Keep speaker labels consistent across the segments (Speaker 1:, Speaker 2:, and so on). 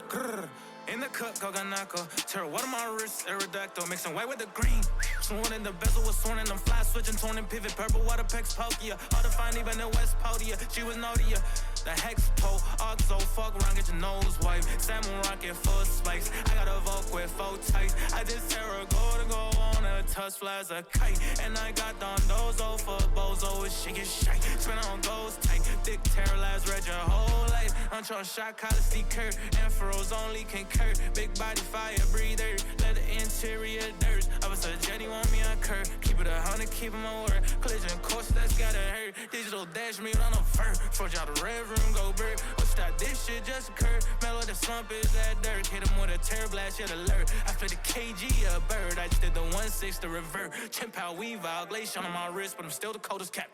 Speaker 1: Grrr. In the cup, Goganako. Tear one of my wrists, Aerodactyl. Mixing white with the green. Sworn in the bezel was sworn in them fly switching, torn and pivot. Purple water pecs, Pokia. Hard to find even in West Podia. She was naughtier. The hex pole, Oxo, fuck around, get your nose wiped. Salmon rocket full spikes. I got a Volk with 4 tights. I just tear a go to go on a touch flies a kite. And I got Don Dozo for Bozo. She get shite. Spin on goes tight. Thick terror last read your whole life. Untrol shot, Colosty Kurt. Afros only concur. Big body fire breather. Let the interior dirt. I was a jetty, want me on curve. Keep it 100, keep it my word. Collision course, that's gotta hurt. Digital dash me on a fur. Forge out the red room, go bird. What's that? This shit just occurred. Mellow the slump is that dirt. Hit him with a terror blast, yet alert. I split a kg a bird. I just did the 1/6 to revert. Chimp out weave out. Glacier on my wrist, but I'm still the coldest cat.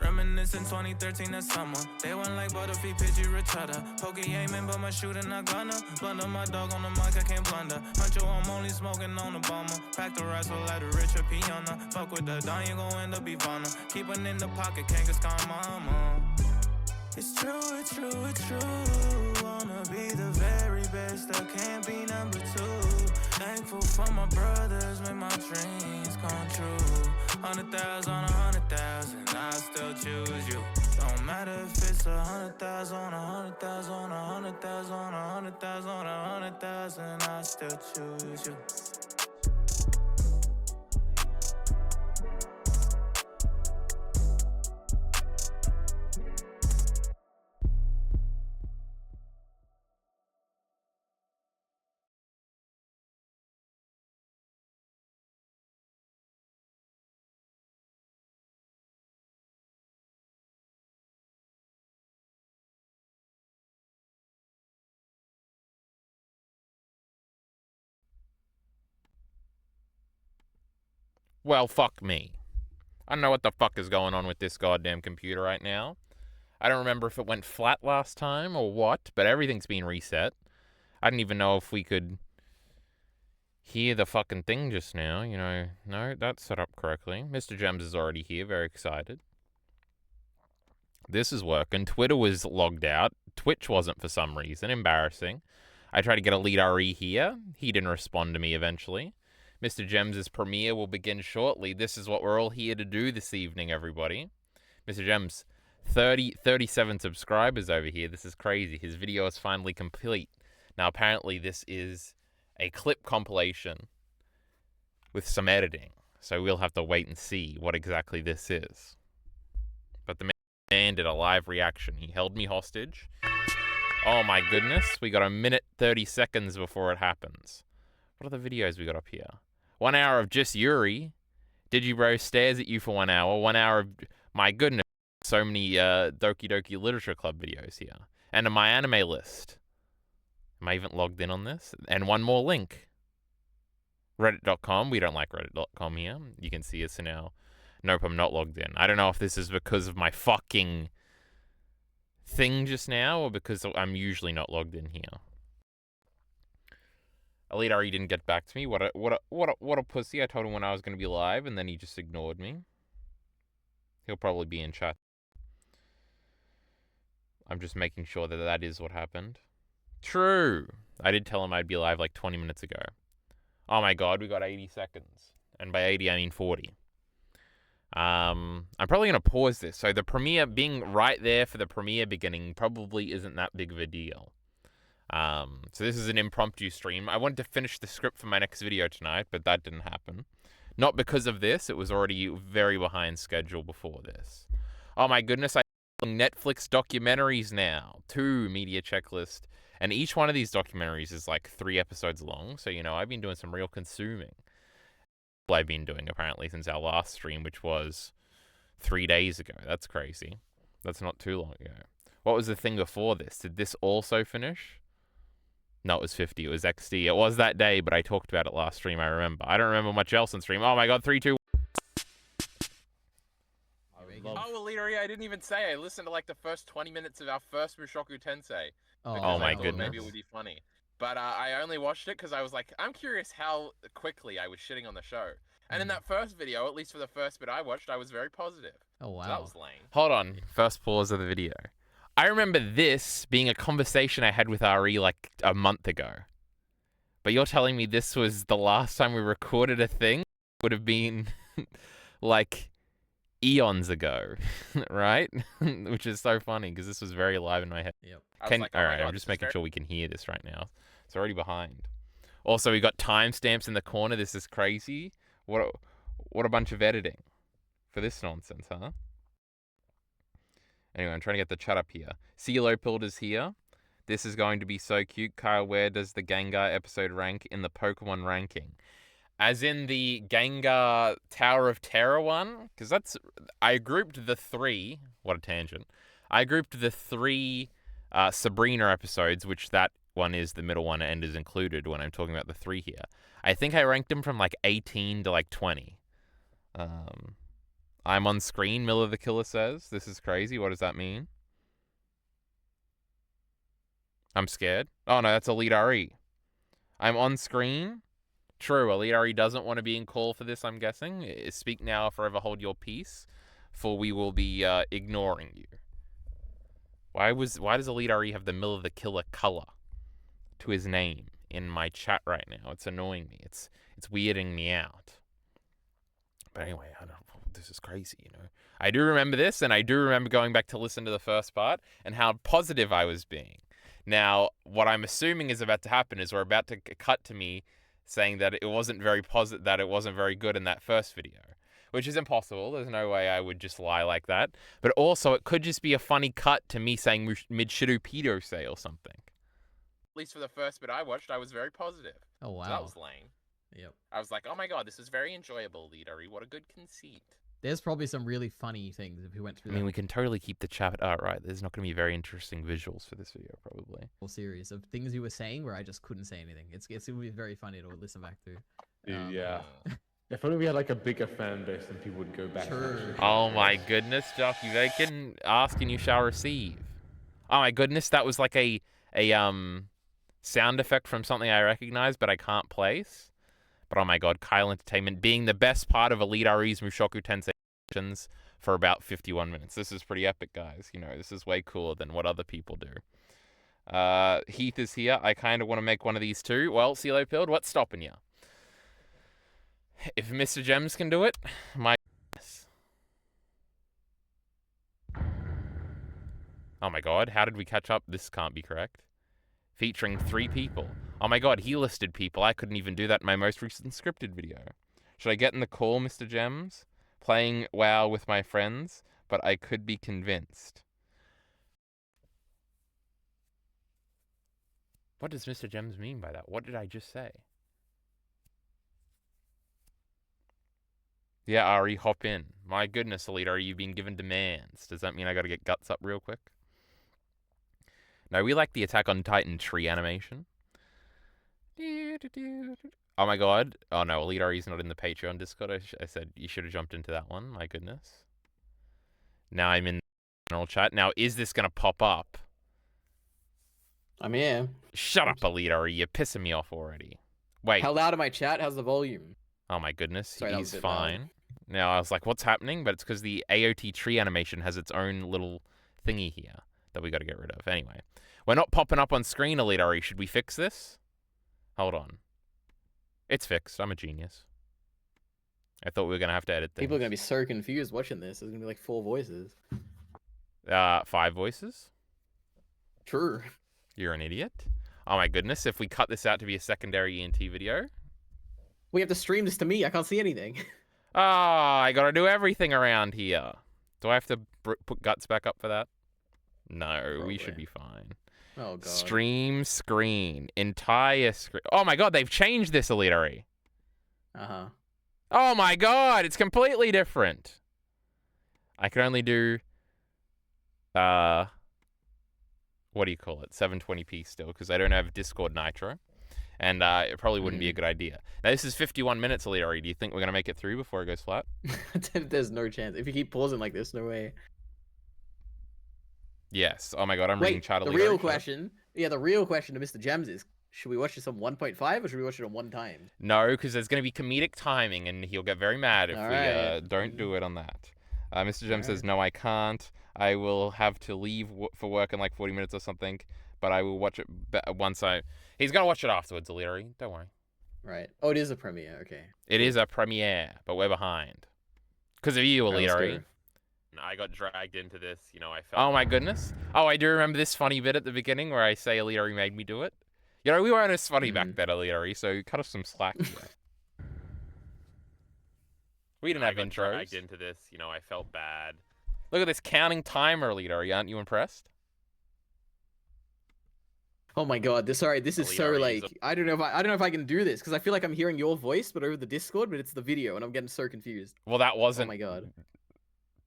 Speaker 1: Reminiscing 2013 that summer. They went like Butterfly, Pidgey, Retada. Pokey aiming, but my shooter not gonna. Blunder my dog on the mic, I can't blunder. Huncho, I'm only smoking on the bomber. Pack the rifle like a Richard Piana. Fuck with the Don, you gon' end up Ivana. Keep it in the pocket, can't get scum, mama. It's true, it's true, it's true. Wanna be the very best, I can't be number 2. Thankful for my brothers, make my dreams come true. 100,000 on 100,000, I still choose you. Don't matter if it's 100,000 on 100,000 on 100,000 on 100,000 on 100,000, I still choose you.
Speaker 2: Well, fuck me. I don't know what the fuck is going on with this goddamn computer right now. I don't remember if it went flat last time or what, but everything's been reset. I didn't even know if we could hear the fucking thing just now, you know. No, that's set up correctly. MrGems is already here, very excited. This is working. Twitter was logged out. Twitch wasn't for some reason. Embarrassing. I tried to get a lead RE here. He didn't respond to me eventually. MrGems' premiere will begin shortly. This is what we're all here to do this evening, everybody. MrGems, 37 subscribers over here. This is crazy. His video is finally complete. Now, apparently, this is a clip compilation with some editing. So we'll have to wait and see what exactly this is. But the man did a live reaction. He held me hostage. Oh my goodness. We got a minute 30 seconds before it happens. What are the videos we got up here? 1 hour of just Yuri. Digibro stares at you for 1 hour. 1 hour of... My goodness. So many Doki Doki Literature Club videos here. And in my anime list. Am I even logged in on this? And one more link. Reddit.com. We don't like Reddit.com here. You can see us now. Nope, I'm not logged in. I don't know if this is because of my fucking thing just now or because I'm usually not logged in here. Elite Ari didn't get back to me. What a pussy. I told him when I was going to be live, and then he just ignored me. He'll probably be in chat. I'm just making sure that that is what happened. True. I did tell him I'd be live like 20 minutes ago. Oh my god, we got 80 seconds. And by 80, I mean 40. I'm probably going to pause this. So the premiere, being right there for the premiere beginning probably isn't that big of a deal. So this is an impromptu stream. I wanted to finish the script for my next video tonight, but that didn't happen. Not because of this. It was already very behind schedule before this. Oh my goodness, I'm Netflix documentaries now. 2 media checklist. And each one of these documentaries is like 3 episodes long. So, you know, I've been doing some real consuming. I've been doing apparently since our last stream, which was 3 days ago. That's crazy. That's not too long ago. What was the thing before this? Did this also finish? No, it was 50. It was XD. It was that day, but I talked about it last stream, I remember. I don't remember much else in stream. Oh my god, 3, 2...
Speaker 3: love.
Speaker 2: Oh, Elite, I didn't even say. I listened to like the first 20 minutes of our first Mushoku Tensei.
Speaker 3: Oh,
Speaker 2: Because my
Speaker 3: no.
Speaker 2: I thought maybe goodness. it would be funny. But I only watched it because I was like, I'm curious how quickly I was shitting on the show. And in that first video, at least for the first bit I watched, I was very positive.
Speaker 3: Oh, wow.
Speaker 2: So that was lame. Hold on. First pause of the video. I remember this being a conversation I had with Ari like a month ago. But you're telling me this was the last time we recorded a thing? It would have been like eons ago, right? Which is so funny because this was very live in my head.
Speaker 3: Yep.
Speaker 2: All right, I'm just making sure we can hear this right now. It's already behind. Also, we got timestamps in the corner. This is crazy. What a bunch of editing for this nonsense, huh? Anyway, I'm trying to get the chat up here. CeeLo Pilled is here. This is going to be so cute. Kyle, where does the Gengar episode rank in the Pokemon ranking? As in the Gengar Tower of Terror one? Because I grouped the three. What a tangent. I grouped the three Sabrina episodes, which that one is the middle one and is included when I'm talking about the three here. I think I ranked them from like 18 to like 20. I'm on screen, Miller the Killer says. This is crazy. What does that mean? I'm scared. Oh, no, that's Elite RE. I'm on screen. True, Elite RE doesn't want to be in call for this, I'm guessing. Speak now or forever hold your peace, for we will be ignoring you. Why does Elite RE have the Miller the Killer color to his name in my chat right now? It's annoying me. It's weirding me out. But anyway, this is crazy, you know. I do remember this, and I do remember going back to listen to the first part and how positive I was being. Now, what I'm assuming is about to happen is we're about to cut to me saying that it wasn't very positive, that it wasn't very good in that first video, which is impossible. There's no way I would just lie like that. But also, it could just be a funny cut to me saying Midshiru Pedo say or something. At least for the first bit I watched, I was very positive.
Speaker 3: Oh, wow.
Speaker 2: So that was lame.
Speaker 3: Yep.
Speaker 2: I was like, oh my god, this is very enjoyable, Leadery. What a good conceit.
Speaker 3: There's probably some really funny things if we went through.
Speaker 2: I mean, we can totally keep the chat. Oh, right. There's not going to be very interesting visuals for this video, probably.
Speaker 3: Whole series of things you were saying where I just couldn't say anything. It would be very funny to listen back to.
Speaker 4: Dude, yeah. If only we had like a bigger fan base, then people would go back.
Speaker 3: True.
Speaker 2: Oh my goodness, Jockey. They can ask and you shall receive. Oh my goodness, that was like a sound effect from something I recognize, but I can't place. But oh my god, Kyle Entertainment being the best part of Elite RE's Mushoku Tensei sessions for about 51 minutes. This is pretty epic, guys. You know, this is way cooler than what other people do. Heath is here. I kind of want to make one of these too. Well, CeeLo Pilled, what's stopping you? If MrGems can do it, my goodness. Oh my god, how did we catch up? This can't be correct. Featuring 3 people. Oh my god, he listed people. I couldn't even do that in my most recent scripted video. Should I get in the call, MrGems? Playing WoW with my friends, but I could be convinced. What does MrGems mean by that? What did I just say? Yeah, Ari, hop in. My goodness, Elite, are you being given demands? Does that mean I gotta get guts up real quick? No, we like the Attack on Titan tree animation. Oh my god. Oh no, Elite Ari's not in the Patreon Discord. I said you should have jumped into that one. My goodness. Now I'm in the general chat. Now, is this gonna pop up?
Speaker 5: I'm here.
Speaker 2: Shut up, Elite Ari. You're pissing me off already. Wait.
Speaker 5: How loud am I, chat? How's the volume?
Speaker 2: Oh my goodness.
Speaker 5: Sorry,
Speaker 2: He's fine. Now, I was like, what's happening? But it's because the AOT tree animation has its own little thingy here that we got to get rid of. Anyway, we're not popping up on screen, Elite Ari. Should we fix this? Hold on. It's fixed. I'm a genius. I thought we were going to have to edit things.
Speaker 5: People are going to be so confused watching this. There's going to be like 4 voices.
Speaker 2: 5 voices?
Speaker 5: True.
Speaker 2: You're an idiot. Oh my goodness. If we cut this out to be a secondary ENT video.
Speaker 5: We have to stream this to me. I can't see anything.
Speaker 2: I got to do everything around here. Do I have to put guts back up for that? No,
Speaker 5: Probably.
Speaker 2: We should be fine.
Speaker 5: Oh, God.
Speaker 2: Stream screen. Entire screen. Oh my god, they've changed this, Elite Ari.
Speaker 5: Uh-huh.
Speaker 2: Oh my god, it's completely different. I can only do, what do you call it? 720p still, because I don't have Discord Nitro. and it probably wouldn't be a good idea. Now, this is 51 minutes, Leary. Do you think we're going to make it through before it goes flat?
Speaker 5: There's no chance. If you keep pausing like this, no way.
Speaker 2: Yes. Oh my god, I'm reading
Speaker 5: Wait,
Speaker 2: chat.
Speaker 5: the real question. Yeah, the real question to MrGems is: should we watch this on 1.5 or should we watch it on 1 time?
Speaker 2: No, because there's going to be comedic timing, and he'll get very mad if
Speaker 5: Alright.
Speaker 2: we don't do it on that. Mr. Gem says,
Speaker 5: Alright.
Speaker 2: no, I can't. I will have to leave for work in like 40 minutes or something, but I will watch it once I... He's going to watch it afterwards, Illyri. Don't worry.
Speaker 5: Right. Oh, it is a premiere. Okay.
Speaker 2: It is a premiere, but we're behind. Because of you,
Speaker 5: Alright, let's
Speaker 2: Illyri.
Speaker 5: go.
Speaker 2: I got dragged into this, I felt... Oh my goodness. Oh, I do remember this funny bit at the beginning where I say Illyri made me do it. We weren't as funny back then, Illyri, so cut us some slack here. We didn't have intros. Dragged into this, I felt bad. Look at this counting timer, Illyri. Aren't you impressed?
Speaker 5: Oh my god, this is so like I don't know if I can do this because I feel like I'm hearing your voice but over the Discord, but it's the video and I'm getting so confused.
Speaker 2: Well, that wasn't.
Speaker 5: Oh my god.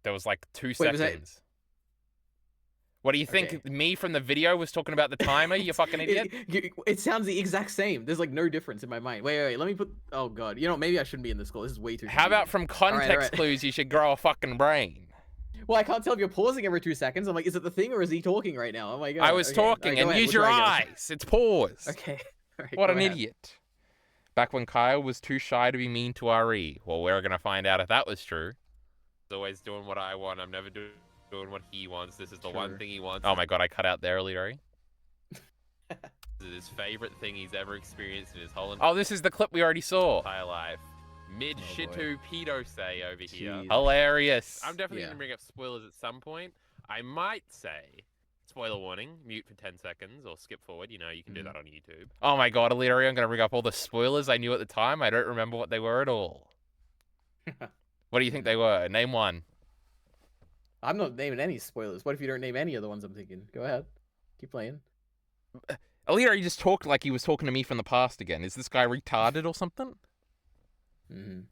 Speaker 2: There was like 2
Speaker 5: Wait,
Speaker 2: seconds.
Speaker 5: was that...
Speaker 2: What do you think?
Speaker 5: Okay.
Speaker 2: Me from the video was talking about the timer? You fucking idiot.
Speaker 5: It sounds the exact same. There's like no difference in my mind. Wait. Let me put. Oh god. Maybe I shouldn't be in this call. This is way too.
Speaker 2: How about from context clues? You should grow a fucking brain.
Speaker 5: Well, I can't tell if you're pausing every 2 seconds. I'm like, is it the thing or is he talking right now? Oh my god.
Speaker 2: I was talking, and use your eyes. It's pause.
Speaker 5: Okay. Right,
Speaker 2: what an idiot. Back when Kyle was too shy to be mean to RE. Well, we're gonna find out if that was true. He's always doing what I want. I'm never doing what he wants. This is the one thing he wants. Oh my god, I cut out there, Leary. This is his favorite thing he's ever experienced in his whole entire... Oh, this is the clip we already saw. Entire life. Mid-shitu pedo say over here. Hilarious. I'm definitely going to bring up spoilers at some point. I might say, spoiler warning, mute for 10 seconds or skip forward. You can do that on YouTube. Oh my god, Illyri, I'm going to bring up all the spoilers I knew at the time. I don't remember what they were at all. What do you think they were? Name one.
Speaker 5: I'm not naming any spoilers. What if you don't name any of the ones I'm thinking? Go ahead. Keep playing.
Speaker 2: Illyri just talked like he was talking to me from the past again. Is this guy retarded or something?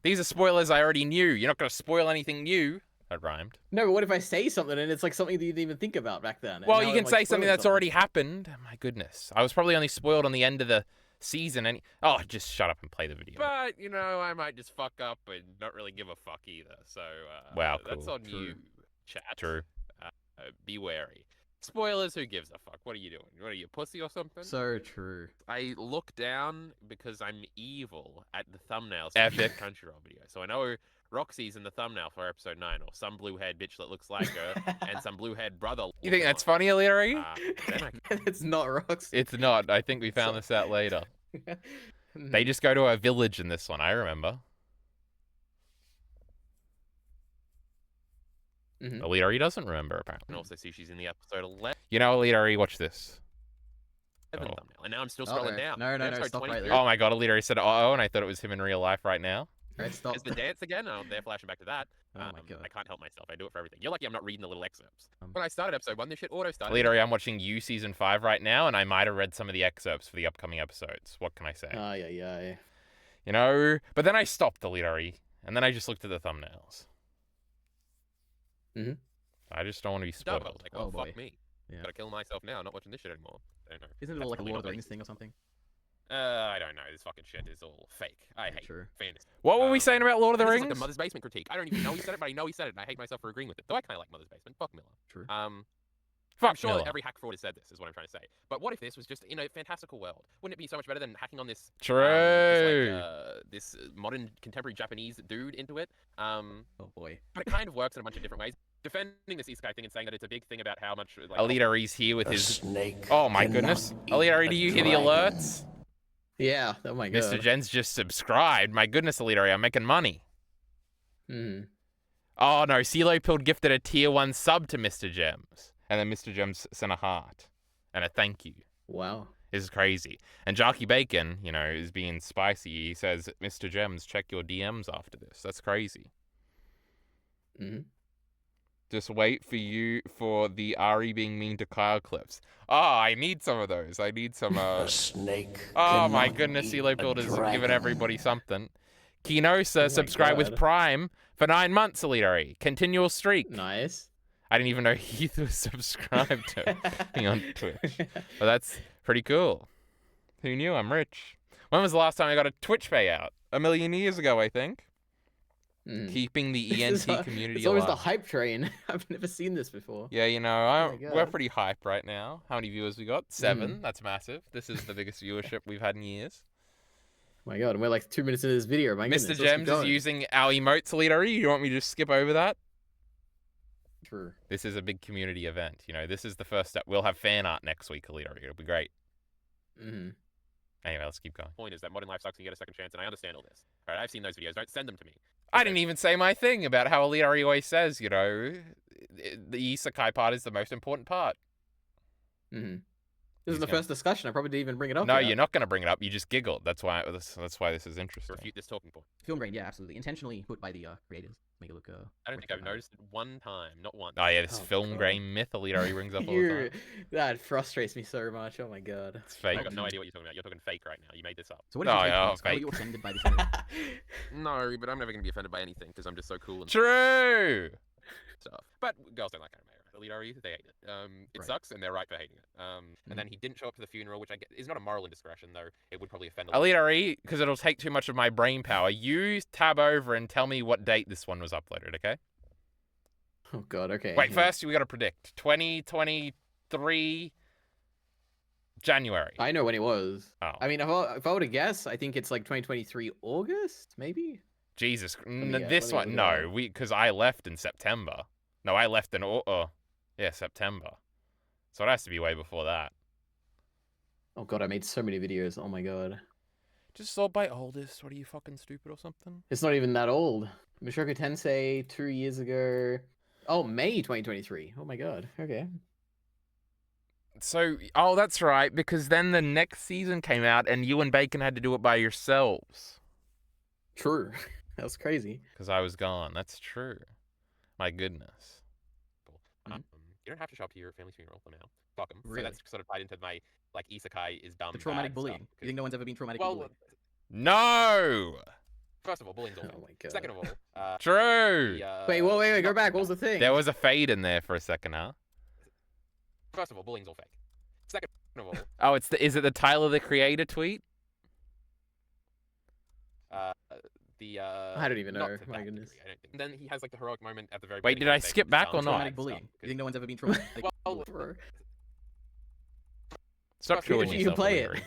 Speaker 2: These are spoilers I already knew. You're not going to spoil anything new. That rhymed.
Speaker 5: No, but what if I say something and it's like something that you didn't even think about back then?
Speaker 2: Well, you can say something that's already happened. My goodness. I was probably only spoiled on the end of the season. Oh, just shut up and play the video. But, I might just fuck up and not really give a fuck either. So, wow, cool. That's on you, chat. True. Be wary. Spoilers, who gives a fuck? What are you doing? What are you, a pussy or something?
Speaker 3: So true.
Speaker 2: I look down because I'm evil at the thumbnails for the Crunchyroll video. So I know Roxy's in the thumbnail for episode 9, or some blue-haired bitch that looks like her, and some blue-haired brother. You think that's funny, Illyri?
Speaker 5: It's not Roxy.
Speaker 2: It's not. I think we found this out later. They just go to a village in this one, I remember. Illyri doesn't remember, apparently. And also see she's in the episode 11. Illyri, watch this. Thumbnail. And now I'm still scrolling down.
Speaker 3: No, stop right there.
Speaker 2: Oh my god, Illyri said uh-oh, and I thought it was him in real life right now.
Speaker 3: Right, stop.
Speaker 2: Is the dance again? Oh, they're flashing back to that.
Speaker 3: Oh my god.
Speaker 2: I can't help myself. I do it for everything. You're lucky I'm not reading the little excerpts. When I started episode 1, this shit auto-started. Illyri, I'm watching You Season 5 right now, and I might have read some of the excerpts for the upcoming episodes. What can I say?
Speaker 5: Yeah.
Speaker 2: But then I stopped, Illyri, and then I just looked at the thumbnails. I just don't want to be spoiled. Like, oh, fuck me. Yeah. Gotta kill myself now. Not watching this shit anymore. I don't know.
Speaker 3: Isn't it all like a Lord of the Rings thing or something?
Speaker 2: I don't know. This fucking shit is all fake. I hate fantasy. What were we saying about Lord of the Rings? This is like a Mother's Basement critique. I don't even know he said it, but I know he said it, and I hate myself for agreeing with it. Though I kind of like Mother's Basement. Fuck Miller.
Speaker 3: True.
Speaker 2: I'm sure that every hack fraud has said this, is what I'm trying to say. But what if this was just in a fantastical world? Wouldn't it be so much better than hacking on this... True. This modern contemporary Japanese dude into it?
Speaker 3: Oh boy.
Speaker 2: But it kind of works in a bunch of different ways. Defending this isekai thing and saying that it's a big thing about how much... Like, Illyri's here with his... Snake. Oh my goodness. Illyri, do you hear the alerts?
Speaker 5: Yeah, oh my god.
Speaker 2: MrGems just subscribed. My goodness, Illyri, I'm making money. Oh no, CeeLo Pilled gifted a tier 1 sub to MrGems. And then MrGems sent a heart. And a thank you.
Speaker 5: Wow.
Speaker 2: This is crazy. And Jarky Bacon, is being spicy. He says, MrGems, check your DMs after this. That's crazy. Just wait for the Ari being mean to Kyle clips. Oh, I need some of those. I need some, A snake. Oh my goodness, CeeLo Pilled is giving everybody something. Kinosa subscribed with Prime for 9 months, Illyri. Continual streak.
Speaker 5: Nice.
Speaker 2: I didn't even know Heath was subscribed to me on Twitch. But that's pretty cool. Who knew? I'm rich. When was the last time I got a Twitch payout? A million years ago, I think.
Speaker 5: Mm.
Speaker 2: Keeping the
Speaker 5: This is
Speaker 2: ENT community
Speaker 5: It's always the
Speaker 2: alive.
Speaker 5: hype train. I've never seen this before.
Speaker 2: Yeah, you know,
Speaker 5: my
Speaker 2: we're
Speaker 5: God.
Speaker 2: pretty hype right now. How many viewers we got? 7. That's massive. This is the biggest viewership we've had in years.
Speaker 5: My God, and we're like 2 minutes into this video. My goodness, let's keep
Speaker 2: MrGems is
Speaker 5: going.
Speaker 2: using our emotes, Leader. You want me to just skip over that?
Speaker 5: True.
Speaker 2: This is a big community event. You know, this is the first step. We'll have fan art next week, Leader. It'll be great. Anyway, let's keep going.
Speaker 6: Point is that modern life sucks and you get a second chance, and I understand all this. All right, I've seen those videos. Don't send them to me.
Speaker 2: I didn't even say my thing about how Leader always says, you know, the isekai part is the most important part.
Speaker 5: This is the first discussion. I probably didn't even bring it up.
Speaker 2: No,
Speaker 5: yet.
Speaker 2: you're not going to bring it up. You just giggled. That's why this is interesting.
Speaker 6: Refute this talking point.
Speaker 3: Film grain, yeah, absolutely. Intentionally put by the creators. Make it look.
Speaker 6: I don't think I've noticed it one time, not once.
Speaker 2: Oh yeah, this
Speaker 5: Oh,
Speaker 2: film
Speaker 5: God.
Speaker 2: grain myth Leader rings up all the time.
Speaker 5: That frustrates me so much. Oh my God.
Speaker 2: It's fake.
Speaker 6: I got no idea what you're talking about. You're talking fake right now. You made this up.
Speaker 3: So what did you
Speaker 2: Oh,
Speaker 3: take
Speaker 2: yeah,
Speaker 3: from this? How were
Speaker 2: fake.
Speaker 3: you offended by this? image?
Speaker 6: No, but I'm never going to be offended by anything because I'm just so cool and
Speaker 2: True.
Speaker 6: stuff. But girls don't like anime. Right? They hate it. It
Speaker 3: Right.
Speaker 6: sucks, and they're right for hating it. And then he didn't show up to the funeral, which I get is not a moral indiscretion, though. It would probably offend a lot.
Speaker 2: Leader, because it'll take too much of my brain power. You tab over and tell me what date this one was uploaded, okay?
Speaker 5: Oh God. Okay.
Speaker 2: Wait,
Speaker 5: yeah.
Speaker 2: first we got to predict 2023 January.
Speaker 5: I know when it was.
Speaker 2: Oh.
Speaker 5: I mean, if I were to guess, I think it's like 2023 August, maybe.
Speaker 2: Jesus,
Speaker 5: me get-
Speaker 2: this
Speaker 5: let me
Speaker 2: one,
Speaker 5: look it
Speaker 2: no, because I left in September. No, I left in September. So it has to be way before that.
Speaker 5: Oh God, I made so many videos. Oh my God.
Speaker 2: Just sold by oldest. What are you, fucking stupid or something?
Speaker 5: It's not even that old. Mushoku Tensei 2 years ago. Oh, May 2023. Oh my God. Okay.
Speaker 2: So, oh, that's right, because then the next season came out and you and Bacon had to do it by yourselves.
Speaker 5: True. That was crazy.
Speaker 2: Because I was gone. That's true. My goodness.
Speaker 6: You don't have to show up to your family's funeral now. Fuck them.
Speaker 3: Really?
Speaker 6: So that's sort of tied into my like isekai is dumb.
Speaker 3: The traumatic
Speaker 6: bad
Speaker 3: bullying.
Speaker 6: stuff,
Speaker 3: You think no one's ever been traumatic
Speaker 6: well,
Speaker 3: bullied?
Speaker 2: No!
Speaker 6: first of all, bullying's awful.
Speaker 5: Oh my God.
Speaker 6: Second of all,
Speaker 2: True!
Speaker 5: Wait, wait, go back. What was the thing?
Speaker 2: There was a fade in there for a second, huh?
Speaker 6: First of all, bullying's all fake. Second of all,
Speaker 2: Oh, is it the Tyler the Creator tweet?
Speaker 5: I don't even
Speaker 6: not
Speaker 5: know.
Speaker 6: to
Speaker 5: My
Speaker 6: that
Speaker 5: goodness.
Speaker 6: degree, I don't think. Then he has like the heroic moment at the very.
Speaker 2: Wait,
Speaker 6: beginning
Speaker 2: did I
Speaker 6: of the
Speaker 2: skip
Speaker 6: thing,
Speaker 2: back
Speaker 6: which
Speaker 2: or
Speaker 6: is
Speaker 2: not?
Speaker 3: Traumatic
Speaker 6: stuff.
Speaker 3: bullying. You
Speaker 6: Because-
Speaker 3: think no one's ever been traumatic?
Speaker 6: Well,
Speaker 5: Bro.
Speaker 2: Stop
Speaker 6: First,
Speaker 2: chewing
Speaker 5: you
Speaker 2: yourself.
Speaker 5: can play it.
Speaker 2: Larry.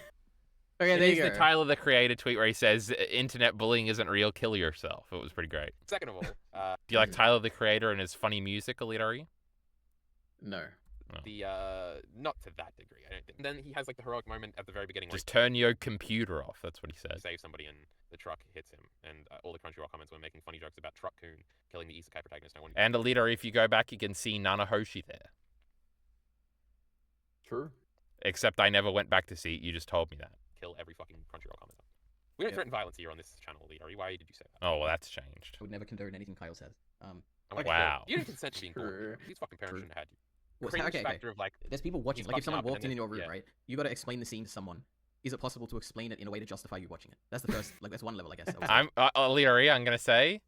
Speaker 5: Okay,
Speaker 2: It
Speaker 5: there
Speaker 2: is
Speaker 5: you
Speaker 2: the
Speaker 5: go.
Speaker 2: Tyler the Creator tweet where he says, "Internet bullying isn't real. Kill yourself." It was pretty great.
Speaker 6: second of all,
Speaker 2: Do you like Tyler the Creator and his funny music, Alidari?
Speaker 5: No.
Speaker 6: not to that degree, I don't think. Then he has like the heroic moment at the very beginning where
Speaker 2: Just turn your computer off. That's what he
Speaker 6: he
Speaker 2: says.
Speaker 6: saves somebody and the truck hits him, and all the Crunchyroll comments were making funny jokes about Truck-kun killing the isekai protagonist. No one
Speaker 2: And Alidari, if you go back, you can see Nanahoshi there.
Speaker 5: True.
Speaker 2: Except I never went back to see it. You just told me that.
Speaker 6: kill every fucking Crunchyroll commenter. We don't
Speaker 3: Yeah.
Speaker 6: threaten violence here on this channel, Leader. Why did you say that?
Speaker 2: Oh, well, that's changed.
Speaker 3: I would never condone anything Kyle says.
Speaker 6: Okay,
Speaker 2: Wow.
Speaker 6: You didn't consent to being born.
Speaker 5: True.
Speaker 6: These fucking parents
Speaker 3: True.
Speaker 6: shouldn't have had you.
Speaker 3: Well,
Speaker 6: Cringe
Speaker 3: okay, okay.
Speaker 6: factor of like,
Speaker 3: There's people watching.
Speaker 6: He's
Speaker 3: Like if
Speaker 6: fucking
Speaker 3: someone
Speaker 6: up and
Speaker 3: walked
Speaker 6: then
Speaker 3: in your room,
Speaker 6: yeah.
Speaker 3: right? You got to explain the scene to someone. Is it possible to explain it in a way to justify you watching it? That's the first. Like that's one level, I guess. I would say.
Speaker 2: I'm Alidari. I'm gonna say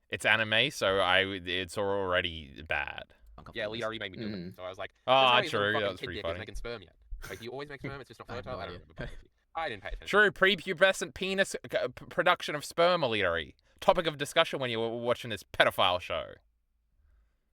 Speaker 2: it's anime, so it's already bad.
Speaker 3: Uncomfortable
Speaker 6: yeah,
Speaker 3: with
Speaker 6: Leader, you made me do it. So I was like,
Speaker 2: Oh,
Speaker 6: "There's no way
Speaker 2: true.
Speaker 6: this little
Speaker 2: That
Speaker 6: fucking
Speaker 2: was
Speaker 6: kid
Speaker 2: pretty
Speaker 6: dick is
Speaker 2: funny.
Speaker 6: making sperm yet. Like, you always make sperm, it's just not
Speaker 3: I have
Speaker 6: fertile.
Speaker 3: no
Speaker 6: I don't
Speaker 3: idea.
Speaker 6: know. biology. I didn't pay attention.
Speaker 2: True, prepubescent penis production of sperm, Alidari. Topic of discussion when you were watching this pedophile show.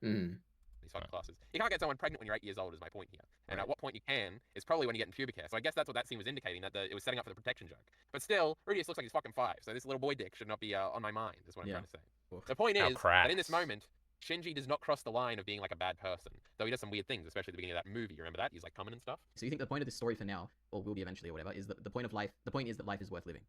Speaker 5: Mm.
Speaker 6: These fucking classes. You can't get someone pregnant when you're 8 years old, is my point here. And
Speaker 3: Right.
Speaker 6: at what point you can is probably when you get in pubic hair. So I guess that's what that scene was indicating, that it was setting up for the protection joke. But still, Rudius looks like he's fucking 5, so this little boy dick should not be on my mind, is what I'm
Speaker 3: Yeah.
Speaker 6: trying to say.
Speaker 3: Oof.
Speaker 6: The point
Speaker 2: Now
Speaker 6: is that in this
Speaker 2: cracks.
Speaker 6: moment, Shinji does not cross the line of being like a bad person, though he does some weird things, especially at the beginning of that movie. You remember that? He's like coming and stuff.
Speaker 3: So you think the point of this story for now, or will be eventually, or whatever, is that the point of life? The point is that life is worth living.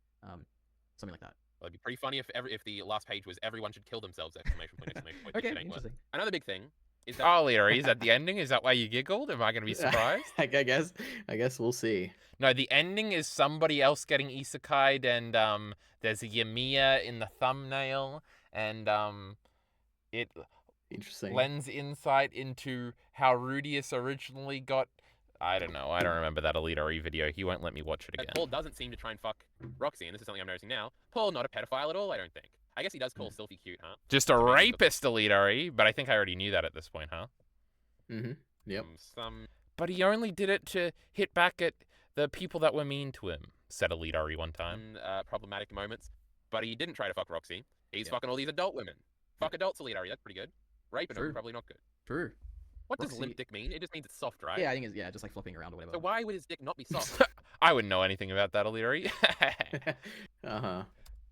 Speaker 3: Something like that.
Speaker 6: Well, it'd be pretty funny if the last page was everyone should kill themselves! Exclamation point! Exclamation point!
Speaker 3: Okay,
Speaker 6: It ain't worth it.
Speaker 3: interesting.
Speaker 6: Another big thing is that
Speaker 2: Oh, Alidari, is that the ending? Is that why you giggled? Am I gonna be surprised?
Speaker 5: I guess we'll see.
Speaker 2: No, the ending is somebody else getting isekai'd, and there's a Yamiya in the thumbnail, and it
Speaker 5: Interesting.
Speaker 2: lends insight into how Rudius originally got. I don't know. I don't remember that Alidari video. He won't let me watch it
Speaker 6: that
Speaker 2: again.
Speaker 6: Paul doesn't seem to try and fuck Roxy, and this is something I'm noticing now. Paul, not a pedophile at all, I don't think. I guess he does call Sylphie cute, huh?
Speaker 2: Just a
Speaker 6: Maybe he's a-
Speaker 2: rapist, Alidari, but I think I already knew that at this point, huh?
Speaker 5: Mm-hmm. Yep.
Speaker 6: Some
Speaker 2: But he only did it to hit back at the people that were mean to him. said a leader one time.
Speaker 6: Problematic moments, but he didn't try to fuck Roxy. He's fucking all these adult women. Fuck adults, Leader. That's pretty good. Raping them, probably not good.
Speaker 3: True.
Speaker 6: What does
Speaker 3: Roxy-
Speaker 6: limp dick mean? It just means it's soft, right?
Speaker 3: Yeah, I think it's just like flopping around or whatever.
Speaker 6: So why would his dick not be soft?
Speaker 2: I wouldn't know anything about that, Leader.
Speaker 5: Uh-huh.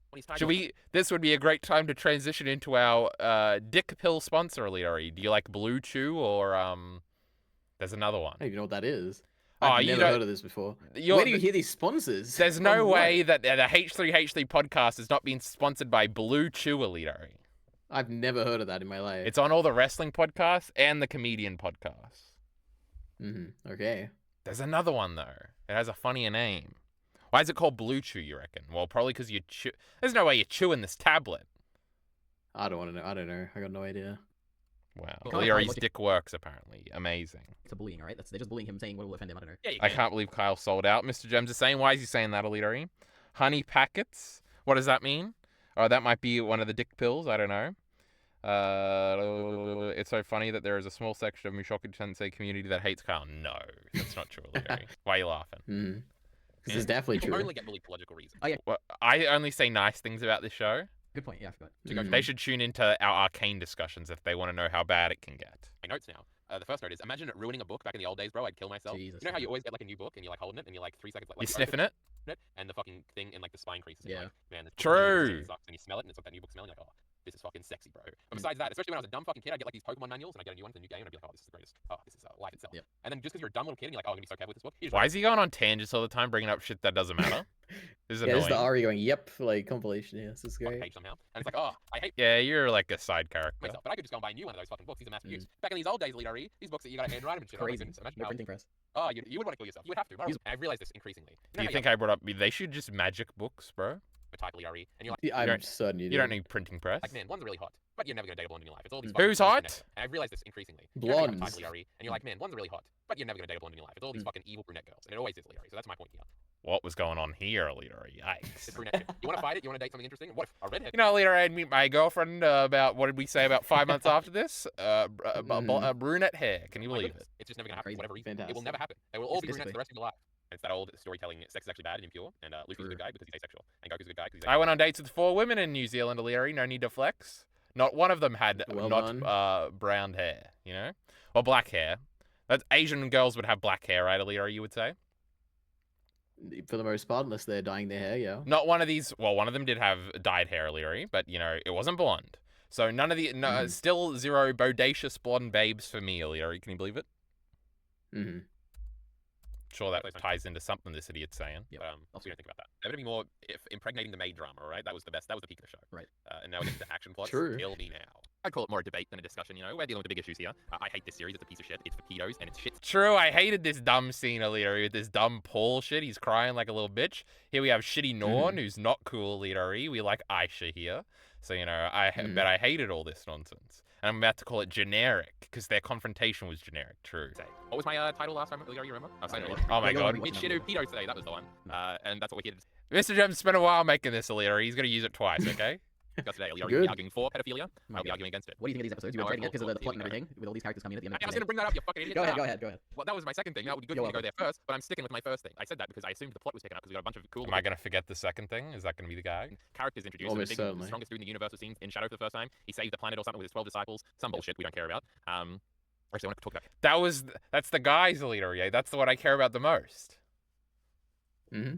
Speaker 6: When he's tied
Speaker 2: Should
Speaker 6: to a-
Speaker 2: we? This would be a great time to transition into our dick pill sponsor, Leader. Do you like Blue Chew or There's another one.
Speaker 5: I don't even know what that is.
Speaker 2: Oh,
Speaker 5: I've
Speaker 2: you
Speaker 5: never
Speaker 2: don't-
Speaker 5: heard of this before.
Speaker 2: You're-
Speaker 5: Where do you hear these sponsors?
Speaker 2: There's no
Speaker 5: From what?
Speaker 2: way that the H3H3 podcast is not being sponsored by Blue Chew, Leader.
Speaker 5: I've never heard of that in my life.
Speaker 2: It's on all the wrestling podcasts and the comedian podcasts.
Speaker 5: Okay.
Speaker 2: There's another one though. It has a funnier name. Why is it called Blue Chew, you reckon? Well, probably because you chew. There's no way you're chewing this tablet.
Speaker 5: I don't want to know. I don't know. I got no idea.
Speaker 2: Wow.
Speaker 3: Can't find
Speaker 2: Leary's
Speaker 3: logic-
Speaker 2: dick works apparently. Amazing.
Speaker 3: It's a bullying, alright? They're just bullying him, saying what will offend him. I don't know.
Speaker 6: Yeah, you
Speaker 2: I
Speaker 6: can.
Speaker 2: can't believe Kyle sold out. MrGems is saying, why is he saying that, Leadery? Honey packets? What does that mean? Oh, that might be one of the dick pills. I don't know. It's so funny that there is a small section of Mushoku Tensei community that hates Kyle. No, that's not true, Leadery. Why are you laughing?
Speaker 5: This is definitely
Speaker 6: People
Speaker 5: true.
Speaker 6: only get bullied for logical reasons.
Speaker 3: Oh, yeah.
Speaker 2: Well, I only say nice things about this show.
Speaker 3: Good point. Yeah, I forgot.
Speaker 2: They should tune into our arcane discussions if they want to know how bad it can get.
Speaker 6: My notes now. The first note is, imagine ruining a book back in the old days, bro. I'd kill myself.
Speaker 3: Jesus.
Speaker 6: You know how you always get like a new book and you're like holding it and you're like 3 seconds like
Speaker 2: You sniffing it?
Speaker 6: it and the fucking thing in like the spine creases. And you're
Speaker 3: Yeah.
Speaker 6: like, man, this
Speaker 2: True.
Speaker 6: book sucks. And you smell it and it's like that new book smell and you're like, oh, this is fucking sexy, bro. But besides that, especially when I was a dumb fucking kid, I'd get like these Pokemon manuals and I'd get a new one for the new game and I'd be like, oh, this is the greatest. Oh, this is life itself.
Speaker 3: Yep.
Speaker 6: And then just because you're a dumb little kid and you're like, oh, I'm gonna be so careful with this book. You just
Speaker 2: Why is he going on tangents all the time, bringing up shit that doesn't matter? This is
Speaker 5: Yeah, this is the
Speaker 2: annoying.
Speaker 5: Ari going, yep, like compilation. Yeah, this is
Speaker 6: fucking
Speaker 5: great.
Speaker 6: page somehow. And it's like, oh, I hate
Speaker 2: Yeah, you're like a side character.
Speaker 6: myself, but I could just go and buy a new one of those fucking books. These are mass use. Back in these old days, Leader, these books that you gotta handwrite them and shit. Oh my
Speaker 3: Crazy.
Speaker 6: goodness, imagine
Speaker 3: No
Speaker 6: how.
Speaker 3: printing press.
Speaker 6: Oh, you would want to kill yourself. You would have to. And I've realized this increasingly.
Speaker 2: Do you
Speaker 6: how
Speaker 2: think I brought up? They should just magic books, bro.
Speaker 6: a type Leader, and you're like,
Speaker 5: Yeah, I'm
Speaker 2: don't-
Speaker 5: certain you
Speaker 2: You don't need printing press.
Speaker 6: like, man, one's really hot, but you're never gonna date a blonde in your life. It's all these.
Speaker 2: Who's
Speaker 6: fucking
Speaker 2: hot?
Speaker 6: brunette- And I've realized this increasingly.
Speaker 5: Blondes.
Speaker 6: Type Leader, and you're like, man, one's really hot, but you're never gonna date a blonde in your life. It's all these fucking evil brunette girls, and it always is Leader. So that's my point here.
Speaker 2: What was going on here, Leader?
Speaker 6: It's
Speaker 2: Yikes.
Speaker 6: brunette shit. You want to fight it? You want to date something interesting? What if a redhead?
Speaker 2: You know, Leader, I'd meet my girlfriend about, what did we say, about 5 months after this? Brunette hair. Can you
Speaker 6: My
Speaker 2: believe
Speaker 6: goodness,
Speaker 2: it?
Speaker 6: It's just never gonna happen
Speaker 3: Crazy.
Speaker 6: for whatever reason. It will
Speaker 5: Fantastic.
Speaker 6: never happen. They will all be brunettes
Speaker 3: Statistically.
Speaker 6: the rest of your life. It's that old storytelling. Sex is actually bad and impure, and Luffy's a good guy because he's asexual, and Goku's a good guy because he's.
Speaker 2: I went on dates with 4 women in New Zealand, Leary. No need to flex. Not one of them had
Speaker 5: Well
Speaker 2: not brown hair, you know? Or black hair. That's Asian girls would have black hair, right, Leary, you would say?
Speaker 5: For the most part, unless they're dyeing their hair, yeah.
Speaker 2: Not one of these. Well, one of them did have dyed hair, Leary, but, you know, it wasn't blonde. So none of the. No, still 0 bodacious blonde babes for me, Leary. Can you believe it?
Speaker 5: Mm-hmm.
Speaker 2: Sure, that ties into something this idiot's saying.
Speaker 3: Yep.
Speaker 6: We don't think about that. There better be more if impregnating the maid drama, right? That was the best. That was the peak of the show.
Speaker 3: Right.
Speaker 6: And now we get to action plots.
Speaker 5: True.
Speaker 6: Kill me now. I'd call it more a debate than a discussion. You know, we're dealing with the big issues here. I hate this series. It's a piece of shit. It's for pedos and it's shit.
Speaker 2: True, I hated this dumb scene, Leary, with this dumb Paul shit. He's crying like a little bitch. Here we have shitty Norn, who's not cool, Leary. We like Aisha here. So, you know, but I hated all this nonsense. And I'm about to call it generic, because their confrontation was generic. True.
Speaker 6: What was my title last time? Leader, you remember? I was saying it.
Speaker 2: Oh my
Speaker 3: Yeah,
Speaker 2: god.
Speaker 3: go on.
Speaker 6: Mid Shido Pedo today. That was the one. And that's what we're here to
Speaker 2: Mr. Gems spent a while making this, Leary. He's going to use it twice, okay?
Speaker 6: discuss today. Leader,
Speaker 5: Good.
Speaker 6: you're arguing for pedophilia. I'll be arguing against it.
Speaker 3: What do you think of these episodes? You
Speaker 6: No,
Speaker 3: were excited
Speaker 6: I
Speaker 3: because of the plot and
Speaker 6: thought-
Speaker 3: everything, with all these characters coming in at the end of
Speaker 6: I was going to bring that up, you fucking idiot.
Speaker 3: Go ahead,
Speaker 6: Ah.
Speaker 3: go ahead, go ahead.
Speaker 6: Well, that was my second thing. That would be good
Speaker 3: You're
Speaker 6: for you to go
Speaker 3: welcome.
Speaker 6: there first, but I'm sticking with my first thing. I said that because I assumed the plot was taken up because we got a bunch of cool
Speaker 2: Am I going to forget the second thing? Is that going to be the guy?
Speaker 6: characters introduced.
Speaker 5: Almost
Speaker 6: The big,
Speaker 5: certainly.
Speaker 6: strongest dude in the universe was seen in Shadow for the first time. He saved the planet or something with his 12 disciples. Some bullshit we don't care about. Actually, I want to talk about.
Speaker 2: That's the guy's leader, yeah. That's the one I care about the most.
Speaker 5: Mm-hmm.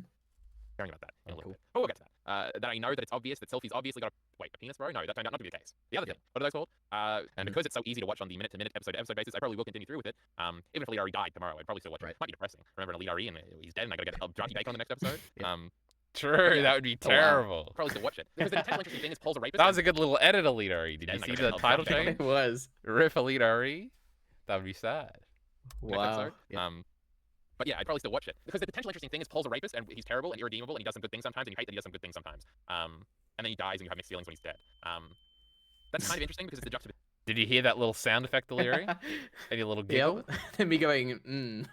Speaker 6: Caring about that in a little
Speaker 3: Cool.
Speaker 6: bit. But we'll get to that. That I know that it's obvious that Sylphie's obviously got a penis, bro. No, that turned out not to be the case. The other thing, what are those called? And because it's so easy to watch on the minute-to-minute, episode-to-episode basis, I probably will continue through with it. Even if Leader died tomorrow, I'd probably still watch it.
Speaker 3: Right.
Speaker 6: It might be depressing. Remember Leader and he's dead, and I gotta get a drunky bake on the next episode.
Speaker 3: Yeah.
Speaker 2: True,
Speaker 6: Yeah.
Speaker 2: that would be
Speaker 5: Oh, wow.
Speaker 2: terrible.
Speaker 6: Probably still watch it because the potential interesting thing is Paul's a rapist.
Speaker 2: That was a good little editor, leader. Did
Speaker 6: Yeah,
Speaker 2: you
Speaker 6: and I
Speaker 2: see
Speaker 6: gotta
Speaker 2: the
Speaker 6: get
Speaker 2: title
Speaker 6: help.
Speaker 2: change?
Speaker 5: It was.
Speaker 2: Riff a leader. That would be sad.
Speaker 6: next
Speaker 5: Wow.
Speaker 6: episode.
Speaker 3: Yeah.
Speaker 6: But yeah, I'd probably still watch it because the potential interesting thing is Paul's a rapist and he's terrible and irredeemable and he does some good things sometimes and you hate that he does some good things sometimes. And then he dies and you have mixed feelings when he's dead. That's kind of interesting because it's the juxtaposition.
Speaker 2: Did you hear that little sound effect, Leary? Any little giggle?
Speaker 5: Yep. And me going,